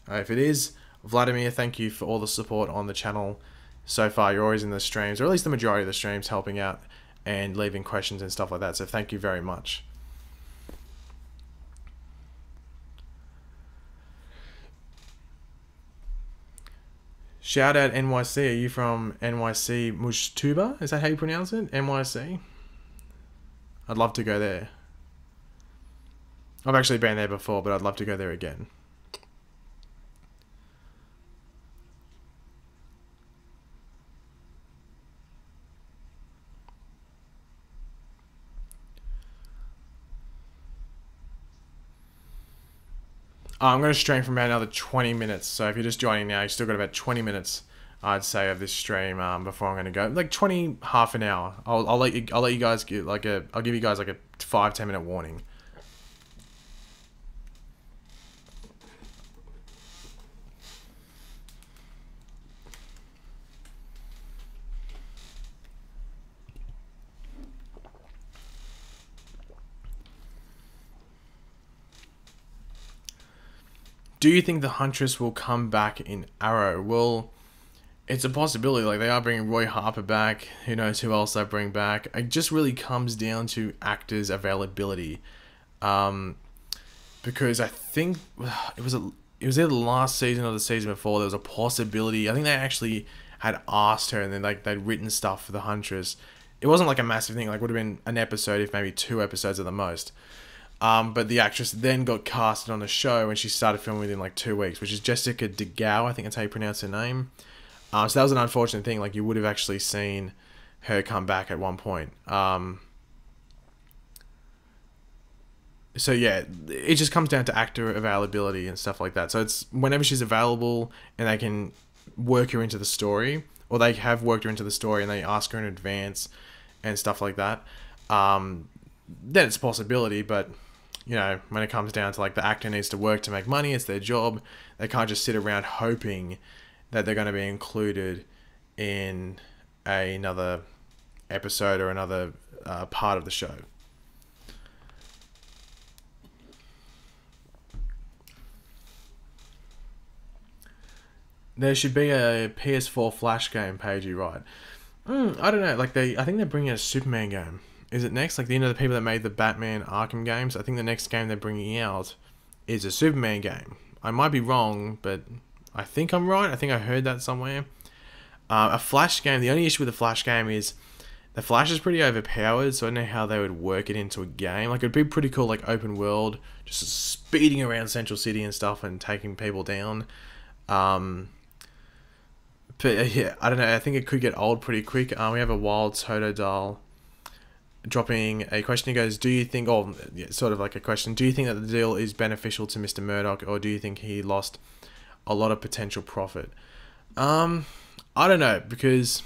If it is, Vladimir, thank you for all the support on the channel so far. You're always in the streams, or at least the majority of the streams, helping out and leaving questions and stuff like that, so thank you very much. Shout out NYC. Are you from NYC Mujtuba? Is that how you pronounce it? NYC? I'd love to go there. I've actually been there before, but I'd love to go there again. I'm going to stream for about another 20 minutes. So if you're just joining now, you've still got about 20 minutes, I'd say, of this stream before I'm going to go. Like half an hour. I'll let you guys get I'll give you guys like a 5-10 minute warning. Do you think the Huntress will come back in Arrow? Well, it's a possibility. Like, they are bringing Roy Harper back. Who knows who else they bring back? It just really comes down to actors' availability. Because I think it was either the last season or the season before, there was a possibility. I think they actually had asked her, and then like they'd written stuff for the Huntress, it wasn't like a massive thing. Like would have been an episode, if maybe 2 episodes at the most. But the actress then got casted on the show and she started filming within like 2 weeks, which is Jessica DeGao, I think that's how you pronounce her name. So that was an unfortunate thing. Like you would have actually seen her come back at one point. So yeah, it just comes down to actor availability and stuff like that. So it's whenever she's available and they can work her into the story, or they have worked her into the story and they ask her in advance and stuff like that, then it's a possibility. But you know, when it comes down to like the actor needs to work to make money, it's their job. They can't just sit around hoping that they're going to be included in another episode or another part of the show. There should be a PS4 Flash game, Pagey, right? I don't know. Like I think they're bringing a Superman game. Is it next? Like the people that made the Batman Arkham games. I think the next game they're bringing out is a Superman game. I might be wrong, but I think I'm right. I think I heard that somewhere. A Flash game. The only issue with the Flash game is the Flash is pretty overpowered, so I don't know how they would work it into a game. Like it'd be pretty cool, like open world, just speeding around Central City and stuff and taking people down. But yeah, I don't know. I think it could get old pretty quick. We have a Wild Totodile dropping a question. He goes, do you think, oh, yeah, sort of like a question, do you think that the deal is beneficial to Mr. Murdoch, or do you think he lost a lot of potential profit? I don't know, because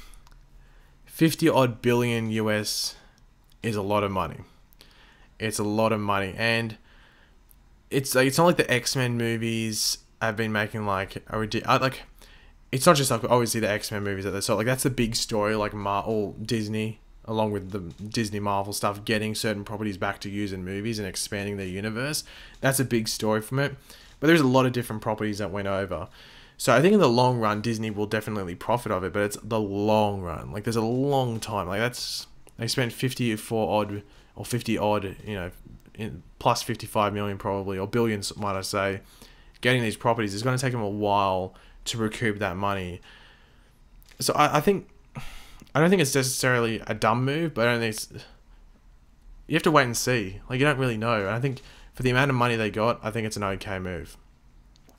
50 odd billion US is a lot of money. It's a lot of money. And it's not like the X-Men movies have been making like a ridiculous, like, it's not just like obviously the X-Men movies that they saw. Like that's the big story. Like Disney, along with the Disney Marvel stuff, getting certain properties back to use in movies and expanding their universe. That's a big story from it. But there's a lot of different properties that went over. So I think in the long run, Disney will definitely profit of it. But it's the long run. Like there's a long time. Like they spent 50 odd, you know, plus 55 million probably, or billions might I say, getting these properties. It's going to take them a while to recoup that money. So I don't think it's necessarily a dumb move, but I don't think you have to wait and see. Like you don't really know. And I think for the amount of money they got, I think it's an okay move.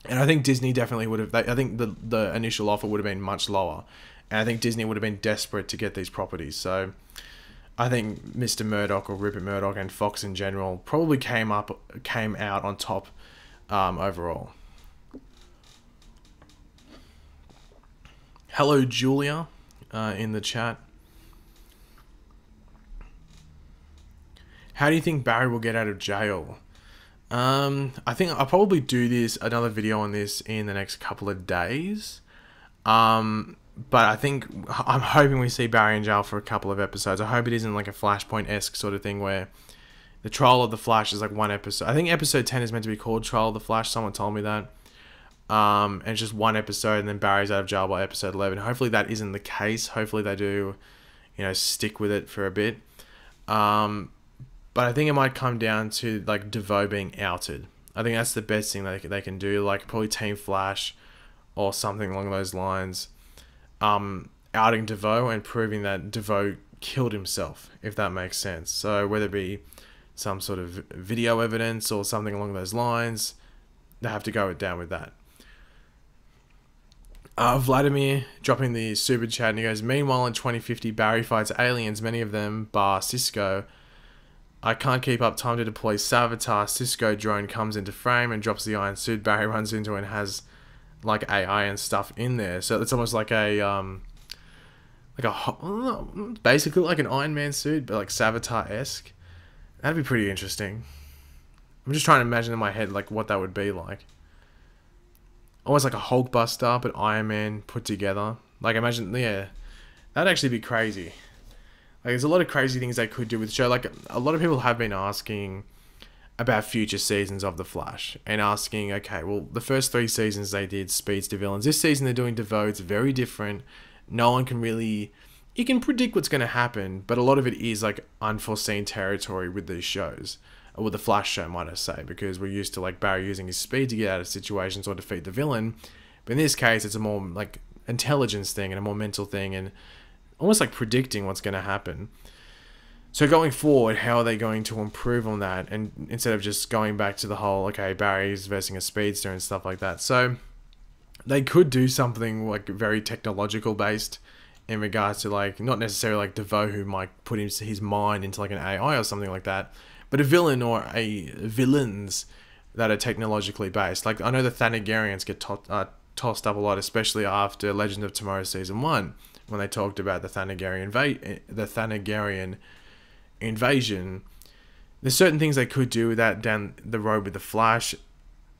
And I think Disney definitely would have. I think the initial offer would have been much lower, and I think Disney would have been desperate to get these properties. So I think Mr. Murdoch or Rupert Murdoch and Fox in general probably came out on top overall. Hello, Julia, in the chat. How do you think Barry will get out of jail? I think I'll probably do another video on this in the next couple of days. But I think I'm hoping we see Barry in jail for a couple of episodes. I hope it isn't like a Flashpoint-esque sort of thing where the trial of the Flash is like one episode. I think episode 10 is meant to be called Trial of the Flash. Someone told me that. And it's just one episode and then Barry's out of jail by episode 11. Hopefully that isn't the case. Hopefully they do, you know, stick with it for a bit. But I think it might come down to like DeVoe being outed. I think that's the best thing they can do. Like probably Team Flash or something along those lines. Outing DeVoe and proving that DeVoe killed himself, if that makes sense. So whether it be some sort of video evidence or something along those lines, they have to go down with that. Vladimir dropping the super chat and he goes, meanwhile in 2050 Barry fights aliens, many of them bar Cisco. I can't keep up time to deploy Savitar. Cisco drone comes into frame and drops the iron suit Barry runs into and has like AI and stuff in there. So it's almost like basically like an Iron Man suit, but like Savitar-esque. That'd be pretty interesting. I'm just trying to imagine in my head like what that would be like. Almost like a Hulkbuster, but Iron Man put together. Like imagine, yeah, that'd actually be crazy. Like there's a lot of crazy things they could do with the show. Like a lot of people have been asking about future seasons of The Flash and asking, okay, well the first 3 seasons they did speedster villains. This season they're doing DeVoe. It's very different. No one can really, you can predict what's going to happen, but a lot of it is like unforeseen territory with these shows. Or with the Flash show, might I say, because we're used to like Barry using his speed to get out of situations or defeat the villain. But in this case, it's a more like intelligence thing and a more mental thing, and almost like predicting what's going to happen. So going forward, how are they going to improve on that? And instead of just going back to the whole, okay, Barry's versing a speedster and stuff like that. So they could do something like very technological based in regards to like, not necessarily like DeVoe who might put his mind into like an AI or something like that, but a villain or a villains that are technologically based. Like I know the Thanagarians get tossed up a lot, especially after Legend of Tomorrow Season 1, when they talked about the Thanagarian invasion. There's certain things they could do with that down the road with the Flash.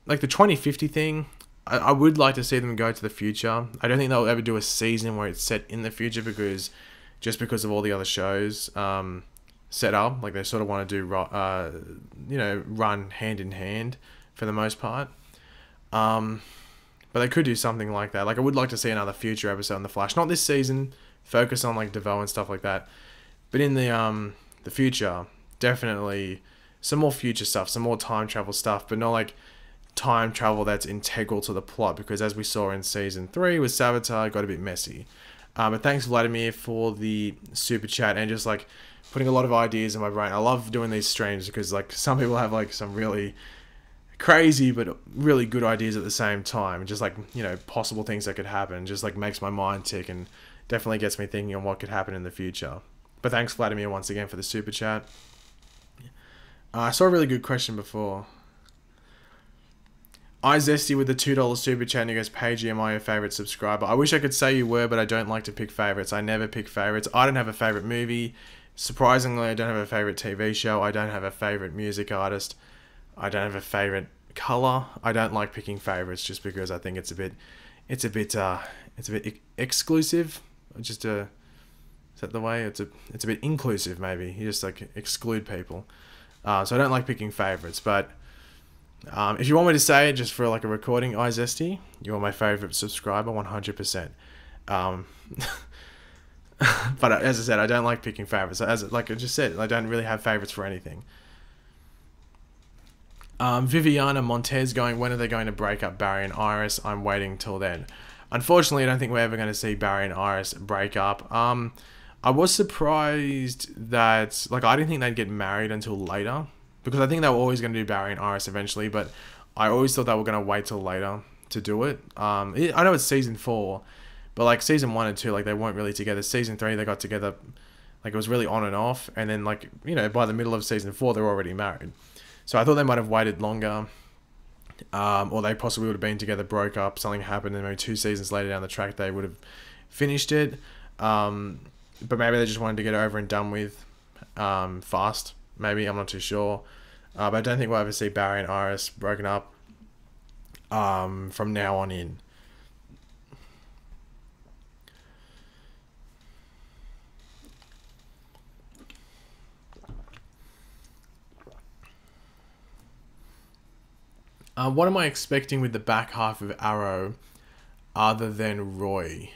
Like the 2050 thing, I would like to see them go to the future. I don't think they'll ever do a season where it's set in the future because of all the other shows set up. Like they sort of want to do, run hand in hand for the most part. But they could do something like that. Like I would like to see another future episode on the Flash. Not this season. Focus on like DeVoe and stuff like that. But in the future, definitely some more future stuff, some more time travel stuff, but not like time travel that's integral to the plot, because as we saw in season 3 with Savitar, it got a bit messy. But thanks Vladimir for the super chat and just like putting a lot of ideas in my brain. I love doing these streams because like some people have like some really crazy but really good ideas at the same time, just like, you know, possible things that could happen. Just like makes my mind tick and definitely gets me thinking on what could happen in the future. But thanks Vladimir once again for the super chat. I saw a really good question before. iZesty with the $2 super chat and he goes, Pagey, am I your favourite subscriber? I wish I could say you were, but I don't like to pick favourites. I never pick favourites. I don't have a favourite movie. Surprisingly, I don't have a favourite TV show. I don't have a favourite music artist. I don't have a favourite colour. I don't like picking favourites just because I think it's a bit exclusive. Is that the way? It's a bit inclusive maybe. You just like exclude people. So I don't like picking favourites, but if you want me to say it just for like a recording, iZesty, you're my favourite subscriber, 100%. But as I said, I don't like picking favourites. Like I just said, I don't really have favourites for anything. Viviana Montez going, when are they going to break up Barry and Iris? I'm waiting till then. Unfortunately, I don't think we're ever going to see Barry and Iris break up. I was surprised that, like, I didn't think they'd get married until later, because I think they were always going to do Barry and Iris eventually, but I always thought they were going to wait till later to do it. I know it's season 4, but like season 1 and 2, like they weren't really together. Season 3, they got together, like it was really on and off, and then like, you know, by the middle of season 4, they were already married. So I thought they might have waited longer, or they possibly would have been together, broke up, something happened, and maybe 2 seasons later down the track they would have finished it. But maybe they just wanted to get it over and done with fast. Maybe, I'm not too sure. But I don't think we'll ever see Barry and Iris broken up from now on in. What am I expecting with the back half of Arrow other than Roy?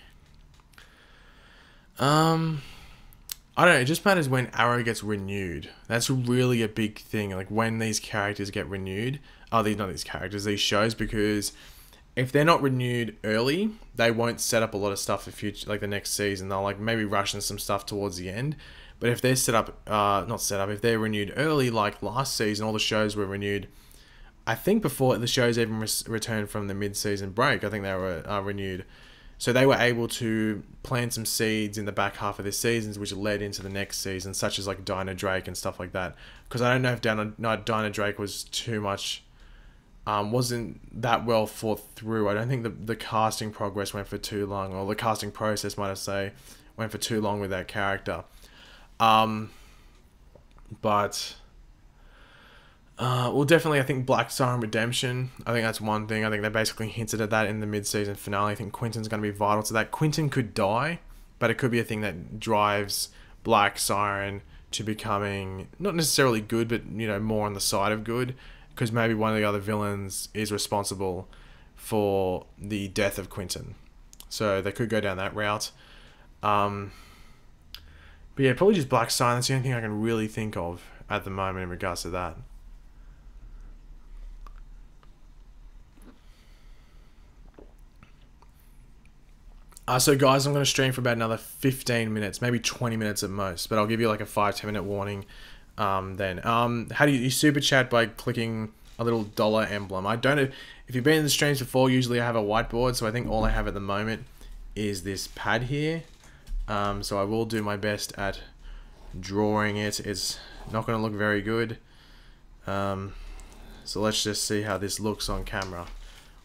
I don't know, it just matters when Arrow gets renewed. That's really a big thing, like when these characters get renewed. Not these characters, these shows, because if they're not renewed early, they won't set up a lot of stuff for future, like the next season. They'll like maybe rush in some stuff towards the end. But if they're if they're renewed early, like last season, all the shows were renewed. I think before the shows even returned from the mid-season break, I think they were renewed. So they were able to plant some seeds in the back half of this season, which led into the next season, such as like Dinah Drake and stuff like that. Because I don't know if Dinah Drake was too much, wasn't that well thought through. I don't think the casting progress went for too long, or the casting process, might I say, went for too long with that character. Well, definitely, I think Black Siren Redemption, I think that's one thing. I think they basically hinted at that in the mid-season finale. I think Quentin's going to be vital to that. Quentin could die, but it could be a thing that drives Black Siren to becoming, not necessarily good, but, you know, more on the side of good, because maybe one of the other villains is responsible for the death of Quentin. So they could go down that route. But yeah, probably just Black Siren. That's the only thing I can really think of at the moment in regards to that. So guys, I'm going to stream for about another 15 minutes, maybe 20 minutes at most, but I'll give you like a 5-10 minute warning. Then how do you super chat? By clicking a little dollar emblem. I don't know if you've been in the streams before. Usually I have a whiteboard, so I think all I have at the moment is this pad here. So I will do my best at drawing it. It's not going to look very good. So let's just see how this looks on camera.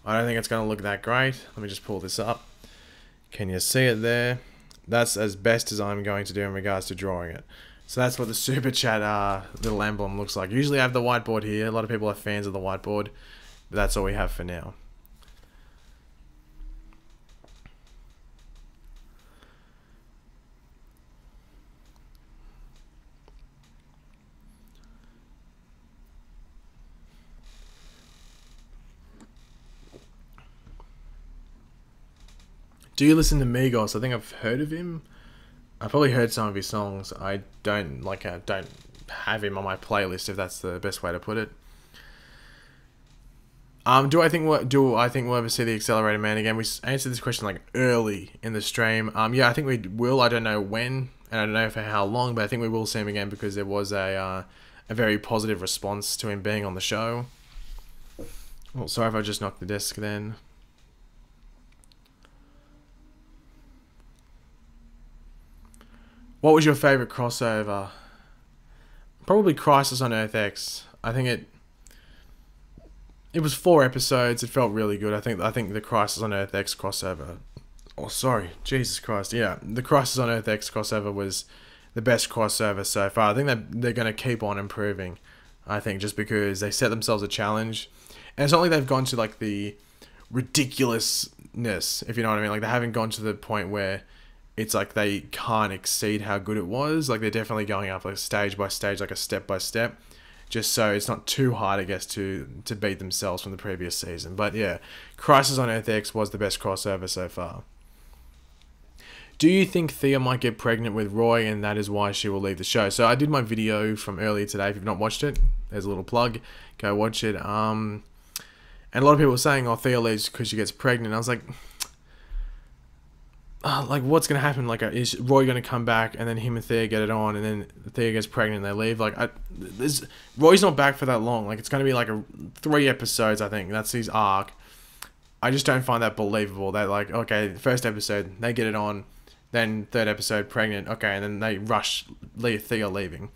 I don't think it's going to look that great. Let me just pull this up. Can you see it there? That's as best as I'm going to do in regards to drawing it. So that's what the super chat little emblem looks like. Usually I have the whiteboard here. A lot of people are fans of the whiteboard, but that's all we have for now. Do you listen to Migos? I think I've heard of him. I probably heard some of his songs. I don't don't have him on my playlist, if that's the best way to put it. Do I think we'll ever see the Accelerated Man again? We answered this question like early in the stream. Yeah, I think we will. I don't know when, and I don't know for how long, but I think we will see him again because there was a very positive response to him being on the show. Well, sorry if I just knocked the desk then. What was your favorite crossover? Probably Crisis on Earth X. I think it was 4 episodes. It felt really good. I think the Crisis on Earth X crossover. Oh, sorry, Jesus Christ. Yeah, the Crisis on Earth X crossover was the best crossover so far. I think that they're going to keep on improving. I think just because they set themselves a challenge, and it's not like they've gone to like the ridiculousness, if you know what I mean. Like they haven't gone to the point where it's like they can't exceed how good it was. Like they're definitely going up like stage by stage, like a step by step, just so it's not too hard, I guess, to beat themselves from the previous season. But yeah, Crisis on Earth X was the best crossover so far. Do you think Thea might get pregnant with Roy and that is why she will leave the show? So I did my video from earlier today. If you've not watched it, there's a little plug. Go watch it. And a lot of people were saying, oh, Thea leaves because she gets pregnant. I was like, like what's going to happen? Like, is Roy going to come back and then him and Thea get it on and then Thea gets pregnant and they leave? Like, Roy's not back for that long. Like, it's going to be like 3 episodes, I think. That's his arc. I just don't find that believable. That, like, okay, first episode, they get it on. Then 3rd episode, pregnant. Okay, and then they rush Thea leaving.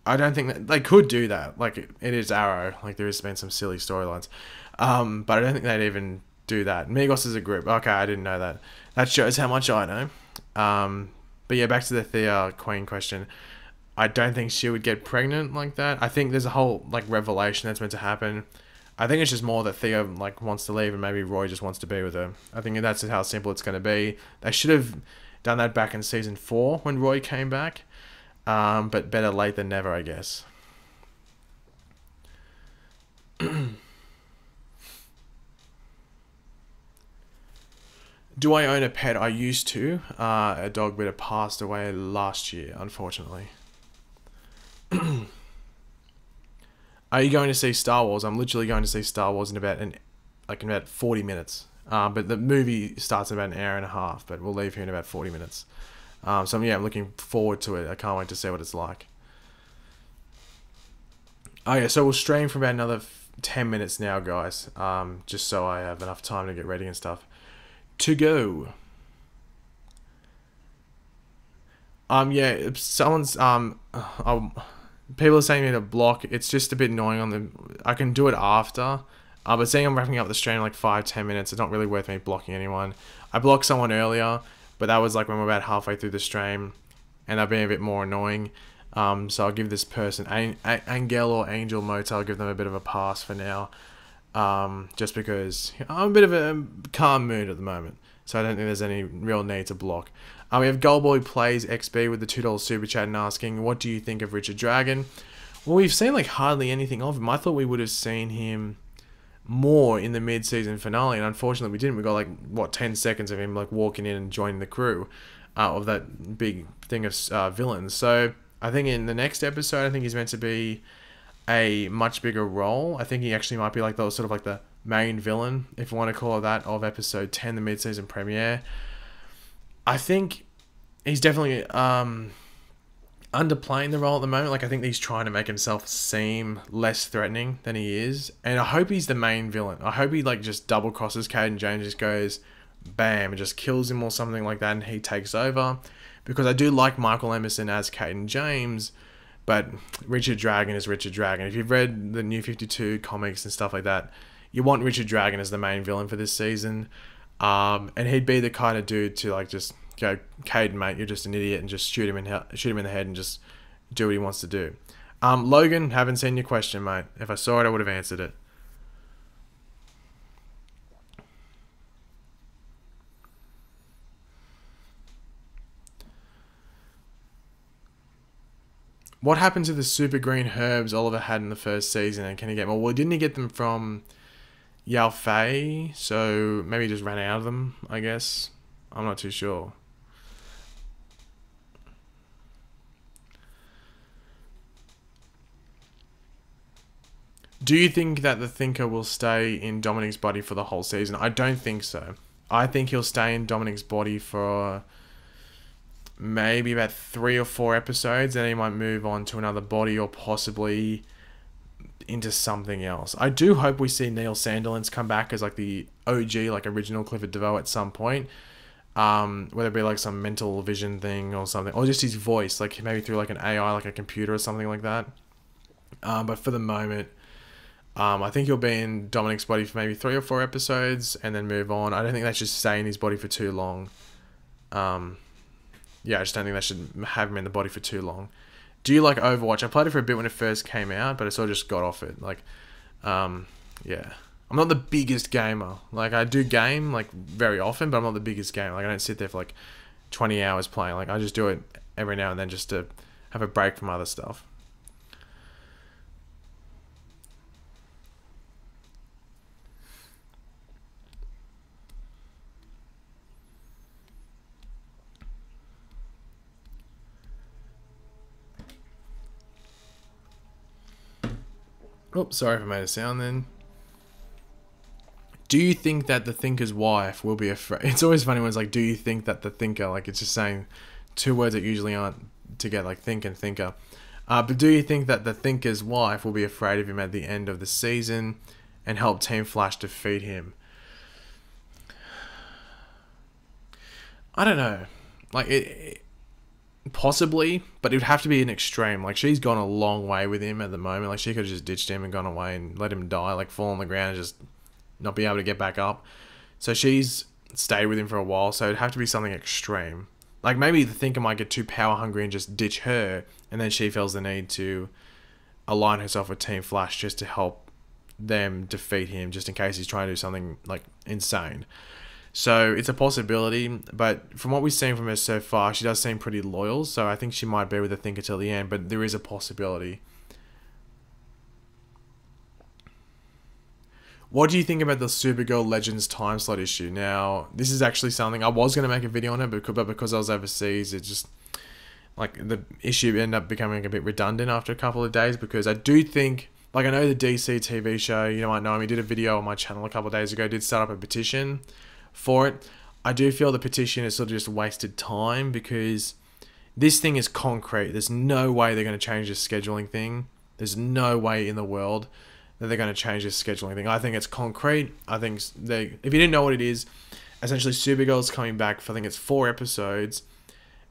I don't think that they could do that. Like, it is Arrow. Like, there has been some silly storylines. But I don't think they'd even do that. Migos is a group. Okay, I didn't know that. That shows how much I know. But yeah, back to the Thea Queen question. I don't think she would get pregnant like that. I think there's a whole like revelation that's meant to happen. I think it's just more that Thea like wants to leave and maybe Roy just wants to be with her. I think that's how simple it's going to be. They should have done that back in season 4 when Roy came back. But better late than never, I guess. Do I own a pet? I used to. A dog, but it passed away last year, unfortunately. Are you going to see Star Wars? I'm literally going to see Star Wars in about 40 minutes. But the movie starts in about an hour and a half, but we'll leave here in about 40 minutes. So yeah, I'm looking forward to it. I can't wait to see what it's like. Oh yeah, so we'll stream for about another 10 minutes now, guys. Just so I have enough time to get ready and stuff. To go. Yeah, if someone's people are saying me to block. It's just a bit annoying on the. I can do it after. But seeing I'm wrapping up the stream in like 5-10 minutes, it's not really worth me blocking anyone. I blocked someone earlier, but that was like when we're about halfway through the stream, and they're being a bit more annoying. So I'll give this person Angel or Angel Motel. I'll give them a bit of a pass for now. Just because I'm a bit of a calm mood at the moment, so I don't think there's any real need to block. We have Goldboy Plays XB with the $2 super chat and asking, what do you think of Richard Dragon? Well, we've seen like hardly anything of him. I thought we would have seen him more in the mid-season finale, and unfortunately we didn't. We got like, what, 10 seconds of him like walking in and joining the crew of that big thing of villains. So I think in the next episode, I think he's meant to be a much bigger role. I think he actually might be like the main villain, if you want to call it that, of episode 10, the mid-season premiere. I think he's definitely underplaying the role at the moment. Like, I think he's trying to make himself seem less threatening than he is, and I hope he's the main villain. I hope he like just double crosses Caden James, just goes bam and just kills him or something like that, and he takes over. Because I do like Michael Emerson as Caden James, but Richard Dragon is Richard Dragon. If you've read the New 52 comics and stuff like that, you want Richard Dragon as the main villain for this season. And he'd be the kind of dude to like just go, Caden, mate, you're just an idiot, and just shoot him in the head and just do what he wants to do. Logan, haven't seen your question, mate. If I saw it, I would have answered it. What happened to the super green herbs Oliver had in the first season, and can he get more? Well, didn't he get them from Yao Fei? So maybe he just ran out of them, I guess. I'm not too sure. Do you think that the Thinker will stay in Dominic's body for the whole season? I don't think so. I think he'll stay in Dominic's body for maybe about 3 or 4 episodes, and he might move on to another body or possibly into something else. I do hope we see Neil Sandilands come back as like the OG, like original Clifford DeVoe at some point. Whether it be like some mental vision thing or something, or just his voice, like maybe through like an AI, like a computer or something like that. But for the moment, I think he'll be in Dominic's body for maybe 3 or 4 episodes and then move on. I don't think they should stay in his body for too long. Yeah, I just don't think they should have him in the body for too long. Do you like Overwatch? I played it for a bit when it first came out, but I sort of just got off it. Like, yeah. I'm not the biggest gamer. Like, I do game, like, very often, but I'm not the biggest gamer. Like, I don't sit there for, like, 20 hours playing. Like, I just do it every now and then just to have a break from other stuff. Oops, sorry if I made a sound then. Do you think that the Thinker's wife will be afraid? It's always funny when it's like, do you think that the Thinker, like it's just saying 2 words that usually aren't together, like think and thinker. But do you think that the Thinker's wife will be afraid of him at the end of the season and help Team Flash defeat him? I don't know. Like, possibly, but it would have to be an extreme. Like, she's gone a long way with him at the moment. Like, she could have just ditched him and gone away and let him die, like fall on the ground and just not be able to get back up. So she's stayed with him for a while, so it'd have to be something extreme. Like, maybe the Thinker might get too power hungry and just ditch her, and then she feels the need to align herself with Team Flash just to help them defeat him, just in case he's trying to do something like insane. So it's a possibility, but from what we've seen from her so far, she does seem pretty loyal, so I think she might be with the Thinker till the end, but there is a possibility. What do you think about the Supergirl Legends time slot issue? Now, this is actually something I was going to make a video on it, but because I was overseas, it just, like, the issue ended up becoming a bit redundant after a couple of days, because I do think, like, I know the DC TV show, you might know him, he did a video on my channel a couple of days ago, did start up a petition for it. I do feel the petition is sort of just wasted time, because this thing is concrete. There's no way they're going to change this scheduling thing. There's no way in the world that they're going to change this scheduling thing. I think it's concrete. I think if you didn't know what it is, essentially Supergirl's coming back for, I think it's 4 episodes,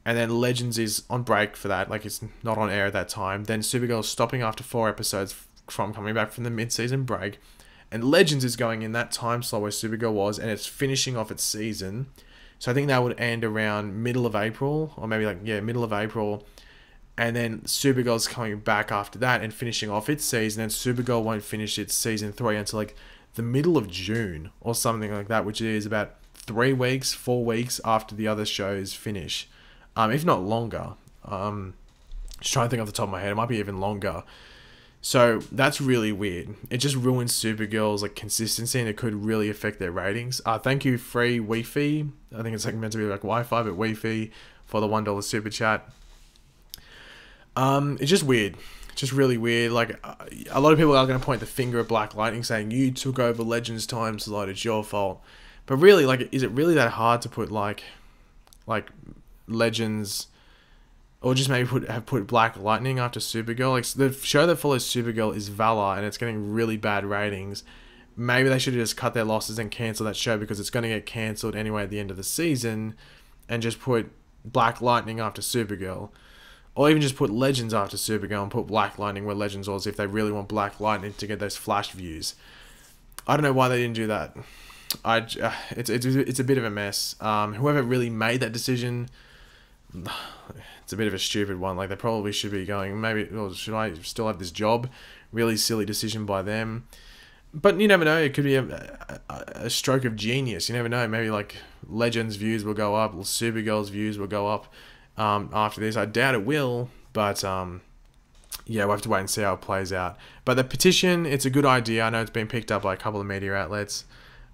and then Legends is on break for that, like it's not on air at that time. Then Supergirl's stopping after 4 episodes from coming back from the mid-season break, and Legends is going in that time slot where Supergirl was, and it's finishing off its season. So I think that would end around middle of April, or maybe like, yeah, middle of April. And then Supergirl's coming back after that and finishing off its season, and Supergirl won't finish its season 3 until like the middle of June or something like that, which is about 3 weeks, 4 weeks after the other shows finish, if not longer. Just trying to think off the top of my head, it might be even longer. So that's really weird. It just ruins Supergirl's like consistency, and it could really affect their ratings. Thank you, free Wi-Fi. I think it's like meant to be like Wi-Fi, but Wi-Fi for the $1 super chat. It's just weird. It's just really weird. Like, a lot of people are going to point the finger at Black Lightning saying, you took over Legends time slot, it's your fault. But really, like, is it really that hard to put, like, like Legends, or just maybe have put Black Lightning after Supergirl. Like the show that follows Supergirl is Valor, and it's getting really bad ratings. Maybe they should have just cut their losses and cancel that show because it's going to get cancelled anyway at the end of the season, and just put Black Lightning after Supergirl. Or even just put Legends after Supergirl and put Black Lightning where Legends was if they really want Black Lightning to get those Flash views. I don't know why they didn't do that. It's a bit of a mess. Whoever really made that decision, it's a bit of a stupid one. Like, they probably should be going, maybe, well, should I still have this job? Really silly decision by them. But you never know. It could be a stroke of genius. You never know. Maybe like Legends views will go up, or Supergirl's views will go up after this. I doubt it will, but yeah, we'll have to wait and see how it plays out. But the petition, it's a good idea. I know it's been picked up by a couple of media outlets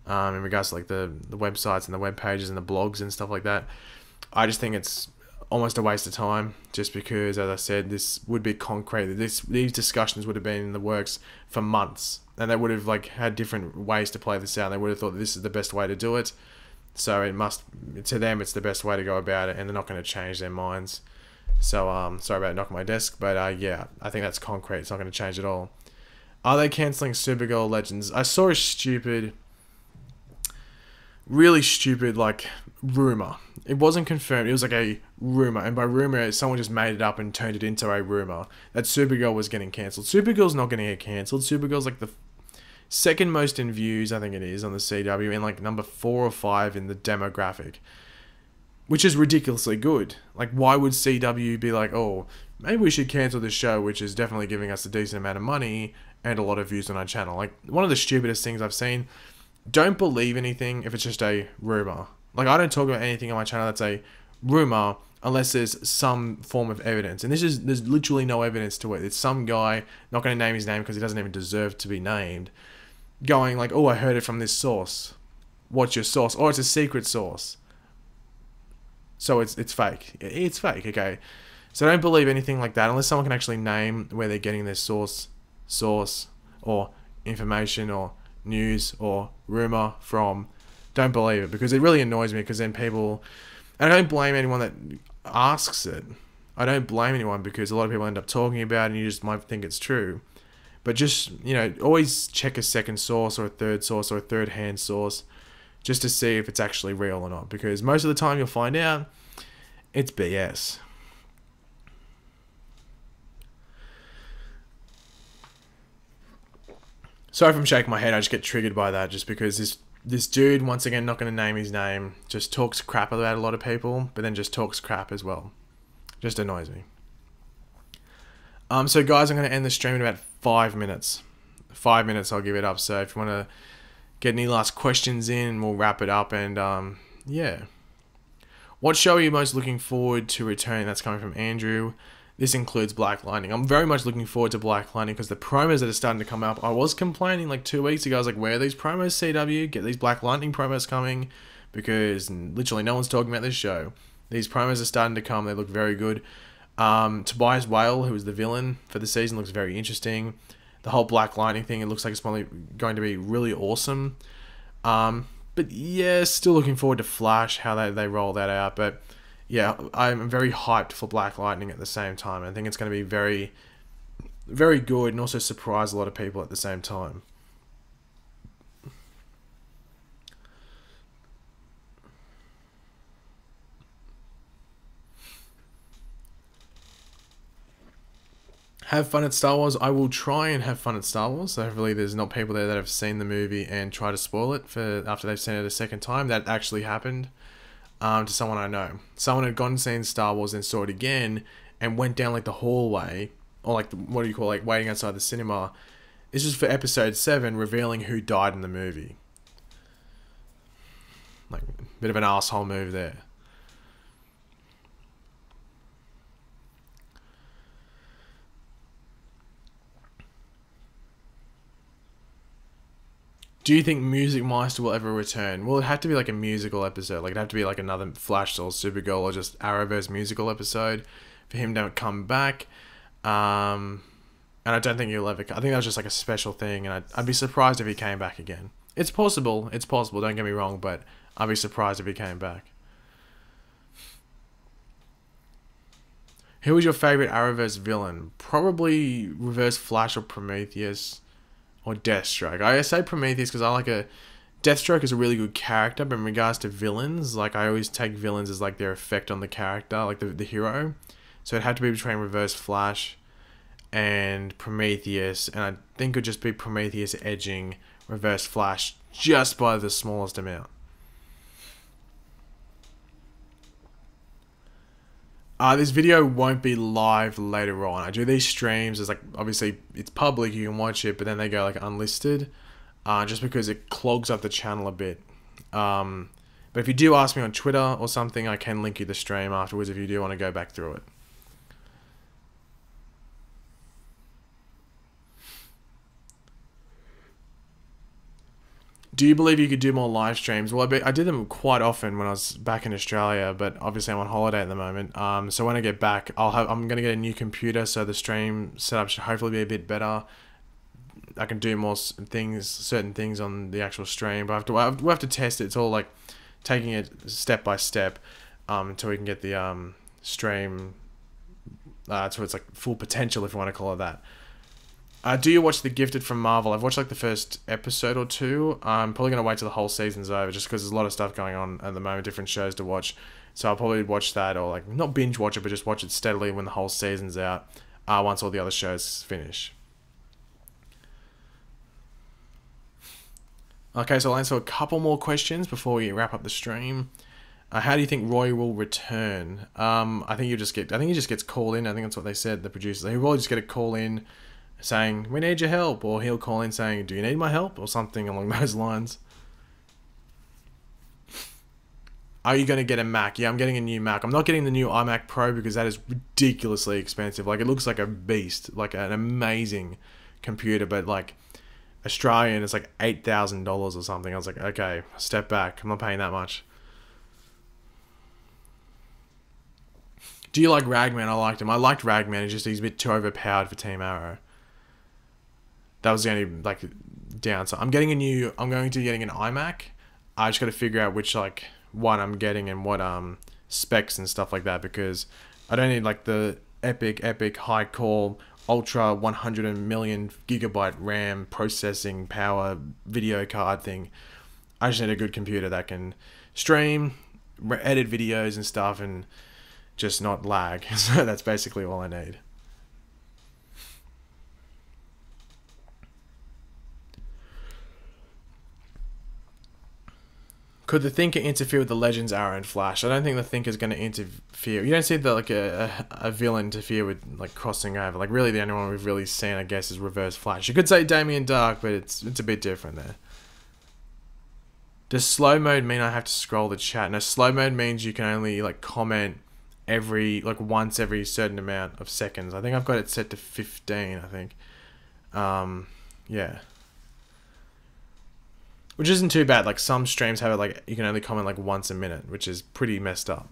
in regards to like the websites and the web pages and the blogs and stuff like that. I just think it's almost a waste of time, just because, as I said, this would be concrete. These discussions would have been in the works for months, and they would have like had different ways to play this out. They would have thought that this is the best way to do it. So it must, to them, it's the best way to go about it, and they're not going to change their minds. So sorry about knocking my desk, but yeah, I think that's concrete. It's not going to change at all. Are they cancelling Supergirl Legends? I saw a stupid, really stupid, like, rumor. It wasn't confirmed. It was like a rumor, and by rumor, someone just made it up and turned it into a rumor that Supergirl was getting cancelled. Supergirl's not going to get cancelled. Supergirl's like the second most in views, I think it is, on the CW, and like number 4 or 5 in the demographic, which is ridiculously good. Like, why would CW be like, oh, maybe we should cancel this show, which is definitely giving us a decent amount of money and a lot of views on our channel? Like, one of the stupidest things I've seen. Don't believe anything if it's just a rumor. Like, I don't talk about anything on my channel that's a rumor unless there's some form of evidence. And there's literally no evidence to it. It's some guy, not going to name his name because he doesn't even deserve to be named, going like, oh, I heard it from this source. What's your source? Oh, it's a secret source. So it's fake. It's fake, okay? So don't believe anything like that unless someone can actually name where they're getting their source, or information, or news, or rumor from. Don't believe it, because it really annoys me, because then people... And I don't blame anyone that asks it. I don't blame anyone, because a lot of people end up talking about it and you just might think it's true. But just, you know, always check a second source, or a third source, or a third-hand source, just to see if it's actually real or not. Because most of the time you'll find out it's BS. Sorry if I'm shaking my head, I just get triggered by that, just because this dude, once again, not going to name his name, just talks crap about a lot of people, but then just talks crap as well. Just annoys me. So guys, I'm going to end the stream in about 5 minutes. 5 minutes, I'll give it up. So if you want to get any last questions in, we'll wrap it up. And yeah. What show are you most looking forward to returning? That's coming from Andrew. This includes Black Lightning. I'm very much looking forward to Black Lightning, because the promos that are starting to come up, I was complaining like 2 weeks ago. I was like, where are these promos, CW? Get these Black Lightning promos coming, because literally no one's talking about this show. These promos are starting to come. They look very good. Tobias Whale, who is the villain for the season, looks very interesting. The whole Black Lightning thing, it looks like it's probably going to be really awesome. But yeah, still looking forward to Flash, how they roll that out. But yeah, I'm very hyped for Black Lightning at the same time. I think it's going to be very, very good, and also surprise a lot of people at the same time. Have fun at Star Wars. I will try and have fun at Star Wars. So hopefully there's not people there that have seen the movie and try to spoil it for after they've seen it a second time. That actually happened to someone I know. Someone had gone and seen Star Wars and saw it again and went down like the hallway, or like what do you call, like waiting outside the cinema. This is for episode 7, revealing who died in the movie. Like, a bit of an asshole move there. Do you think Music Meister will ever return? Well, it'd have to be like a musical episode. Like, it'd have to be like another Flash or Supergirl or just Arrowverse musical episode for him to come back. And I don't think he'll ever... I think that was just like a special thing, and I'd be surprised if he came back again. It's possible. It's possible, don't get me wrong, but I'd be surprised if he came back. Who was your favorite Arrowverse villain? Probably Reverse Flash or Prometheus or Deathstroke. I say Prometheus because I like a... Deathstroke is a really good character, but in regards to villains, like I always take villains as like their effect on the character, like the hero. So it'd have to be between Reverse Flash and Prometheus, and I think it would just be Prometheus edging Reverse Flash just by the smallest amount. This video won't be live later on. I do these streams as like, obviously it's public, you can watch it, but then they go like unlisted, just because it clogs up the channel a bit. But if you do ask me on Twitter or something, I can link you the stream afterwards if you do want to go back through it. Do you believe you could do more live streams? Well, I did them quite often when I was back in Australia, but obviously I'm on holiday at the moment. So when I get back, I'm gonna get a new computer, so the stream setup should hopefully be a bit better. I can do more things, certain things on the actual stream, but we'll have to test it. It's all like taking it step by step until we can get the stream to its like full potential, if you want to call it that. Do you watch The Gifted from Marvel? I've watched like the first episode or two. I'm probably going to wait till the whole season's over just because there's a lot of stuff going on at the moment, different shows to watch. So I'll probably watch that, or like not binge watch it, but just watch it steadily when the whole season's out, once all the other shows finish. Okay, so I'll answer a couple more questions before we wrap up the stream. How do you think Roy will return? I think he just gets called in. I think that's what they said, the producers. He will just get a call in saying, we need your help, or he'll call in saying, do you need my help, or something along those lines. Are you going to get a Mac? Yeah, I'm getting a new Mac. I'm not getting the new iMac Pro because that is ridiculously expensive. Like, it looks like a beast, like an amazing computer, but like Australian, it's like $8,000 or something. I was like, okay, step back. I'm not paying that much. Do you like Ragman? I liked him. I liked Ragman. He's a bit too overpowered for Team Arrow. That was the only like downside. I'm going to be getting an iMac. I just got to figure out which like one I'm getting and what specs and stuff like that, because I don't need like the epic high core ultra 100 million gigabyte RAM processing power video card thing. I just need a good computer that can stream, edit videos and stuff, and just not lag. So that's basically all I need. Could the Thinker interfere with the Legends Arrow and Flash? I don't think the Thinker's going to interfere. You don't see like a villain interfere with like crossing over. Like really the only one we've really seen, I guess, is Reverse Flash. You could say Damien Dark, but it's a bit different there. Does slow mode mean I have to scroll the chat? No, slow mode means you can only like comment once every certain amount of seconds. I think I've got it set to 15, I think. Yeah. Which isn't too bad. Like some streams have it like you can only comment like once a minute, which is pretty messed up.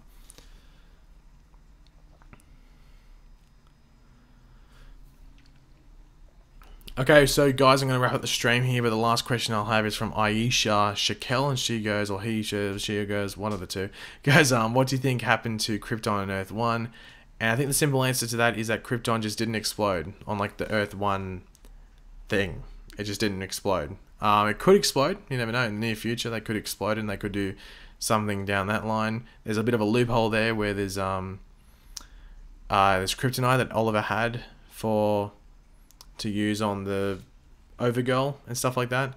Okay, so guys, I'm going to wrap up the stream here, but the last question I'll have is from Aisha Shakel, and she goes, or she goes, one of the two. Goes, what do you think happened to Krypton on Earth 1? And I think the simple answer to that is that Krypton just didn't explode on like the Earth 1 thing. It just didn't explode. It could explode. You never know. In the near future, they could explode and they could do something down that line. There's a bit of a loophole there where there's kryptonite that Oliver had to use on the Overgirl and stuff like that.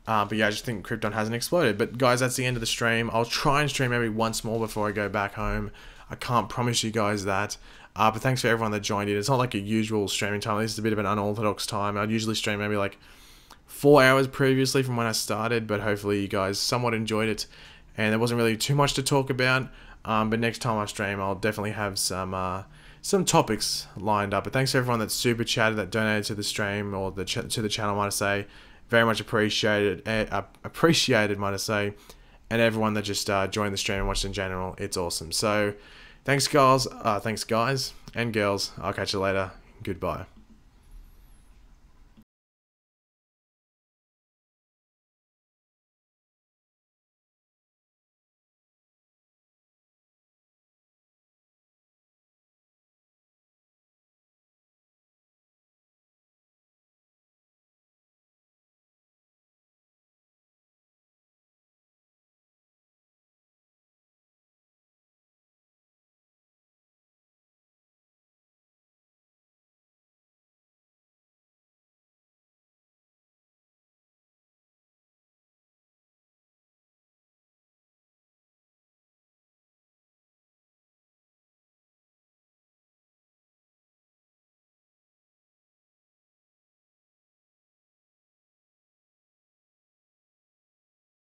But yeah, I just think Krypton hasn't exploded. But guys, that's the end of the stream. I'll try and stream maybe once more before I go back home. I can't promise you guys that. But thanks for everyone that joined in. It's not like a usual streaming time. This is a bit of an unorthodox time. I'd usually stream maybe like 4 hours previously from when I started, but hopefully you guys somewhat enjoyed it, and there wasn't really too much to talk about. But next time I stream, I'll definitely have some topics lined up. But thanks to everyone that super chatted, that donated to the stream or to the channel, might I say, very much appreciated. Might I say, and everyone that just joined the stream and watched in general, it's awesome. So thanks guys and girls. I'll catch you later. Goodbye.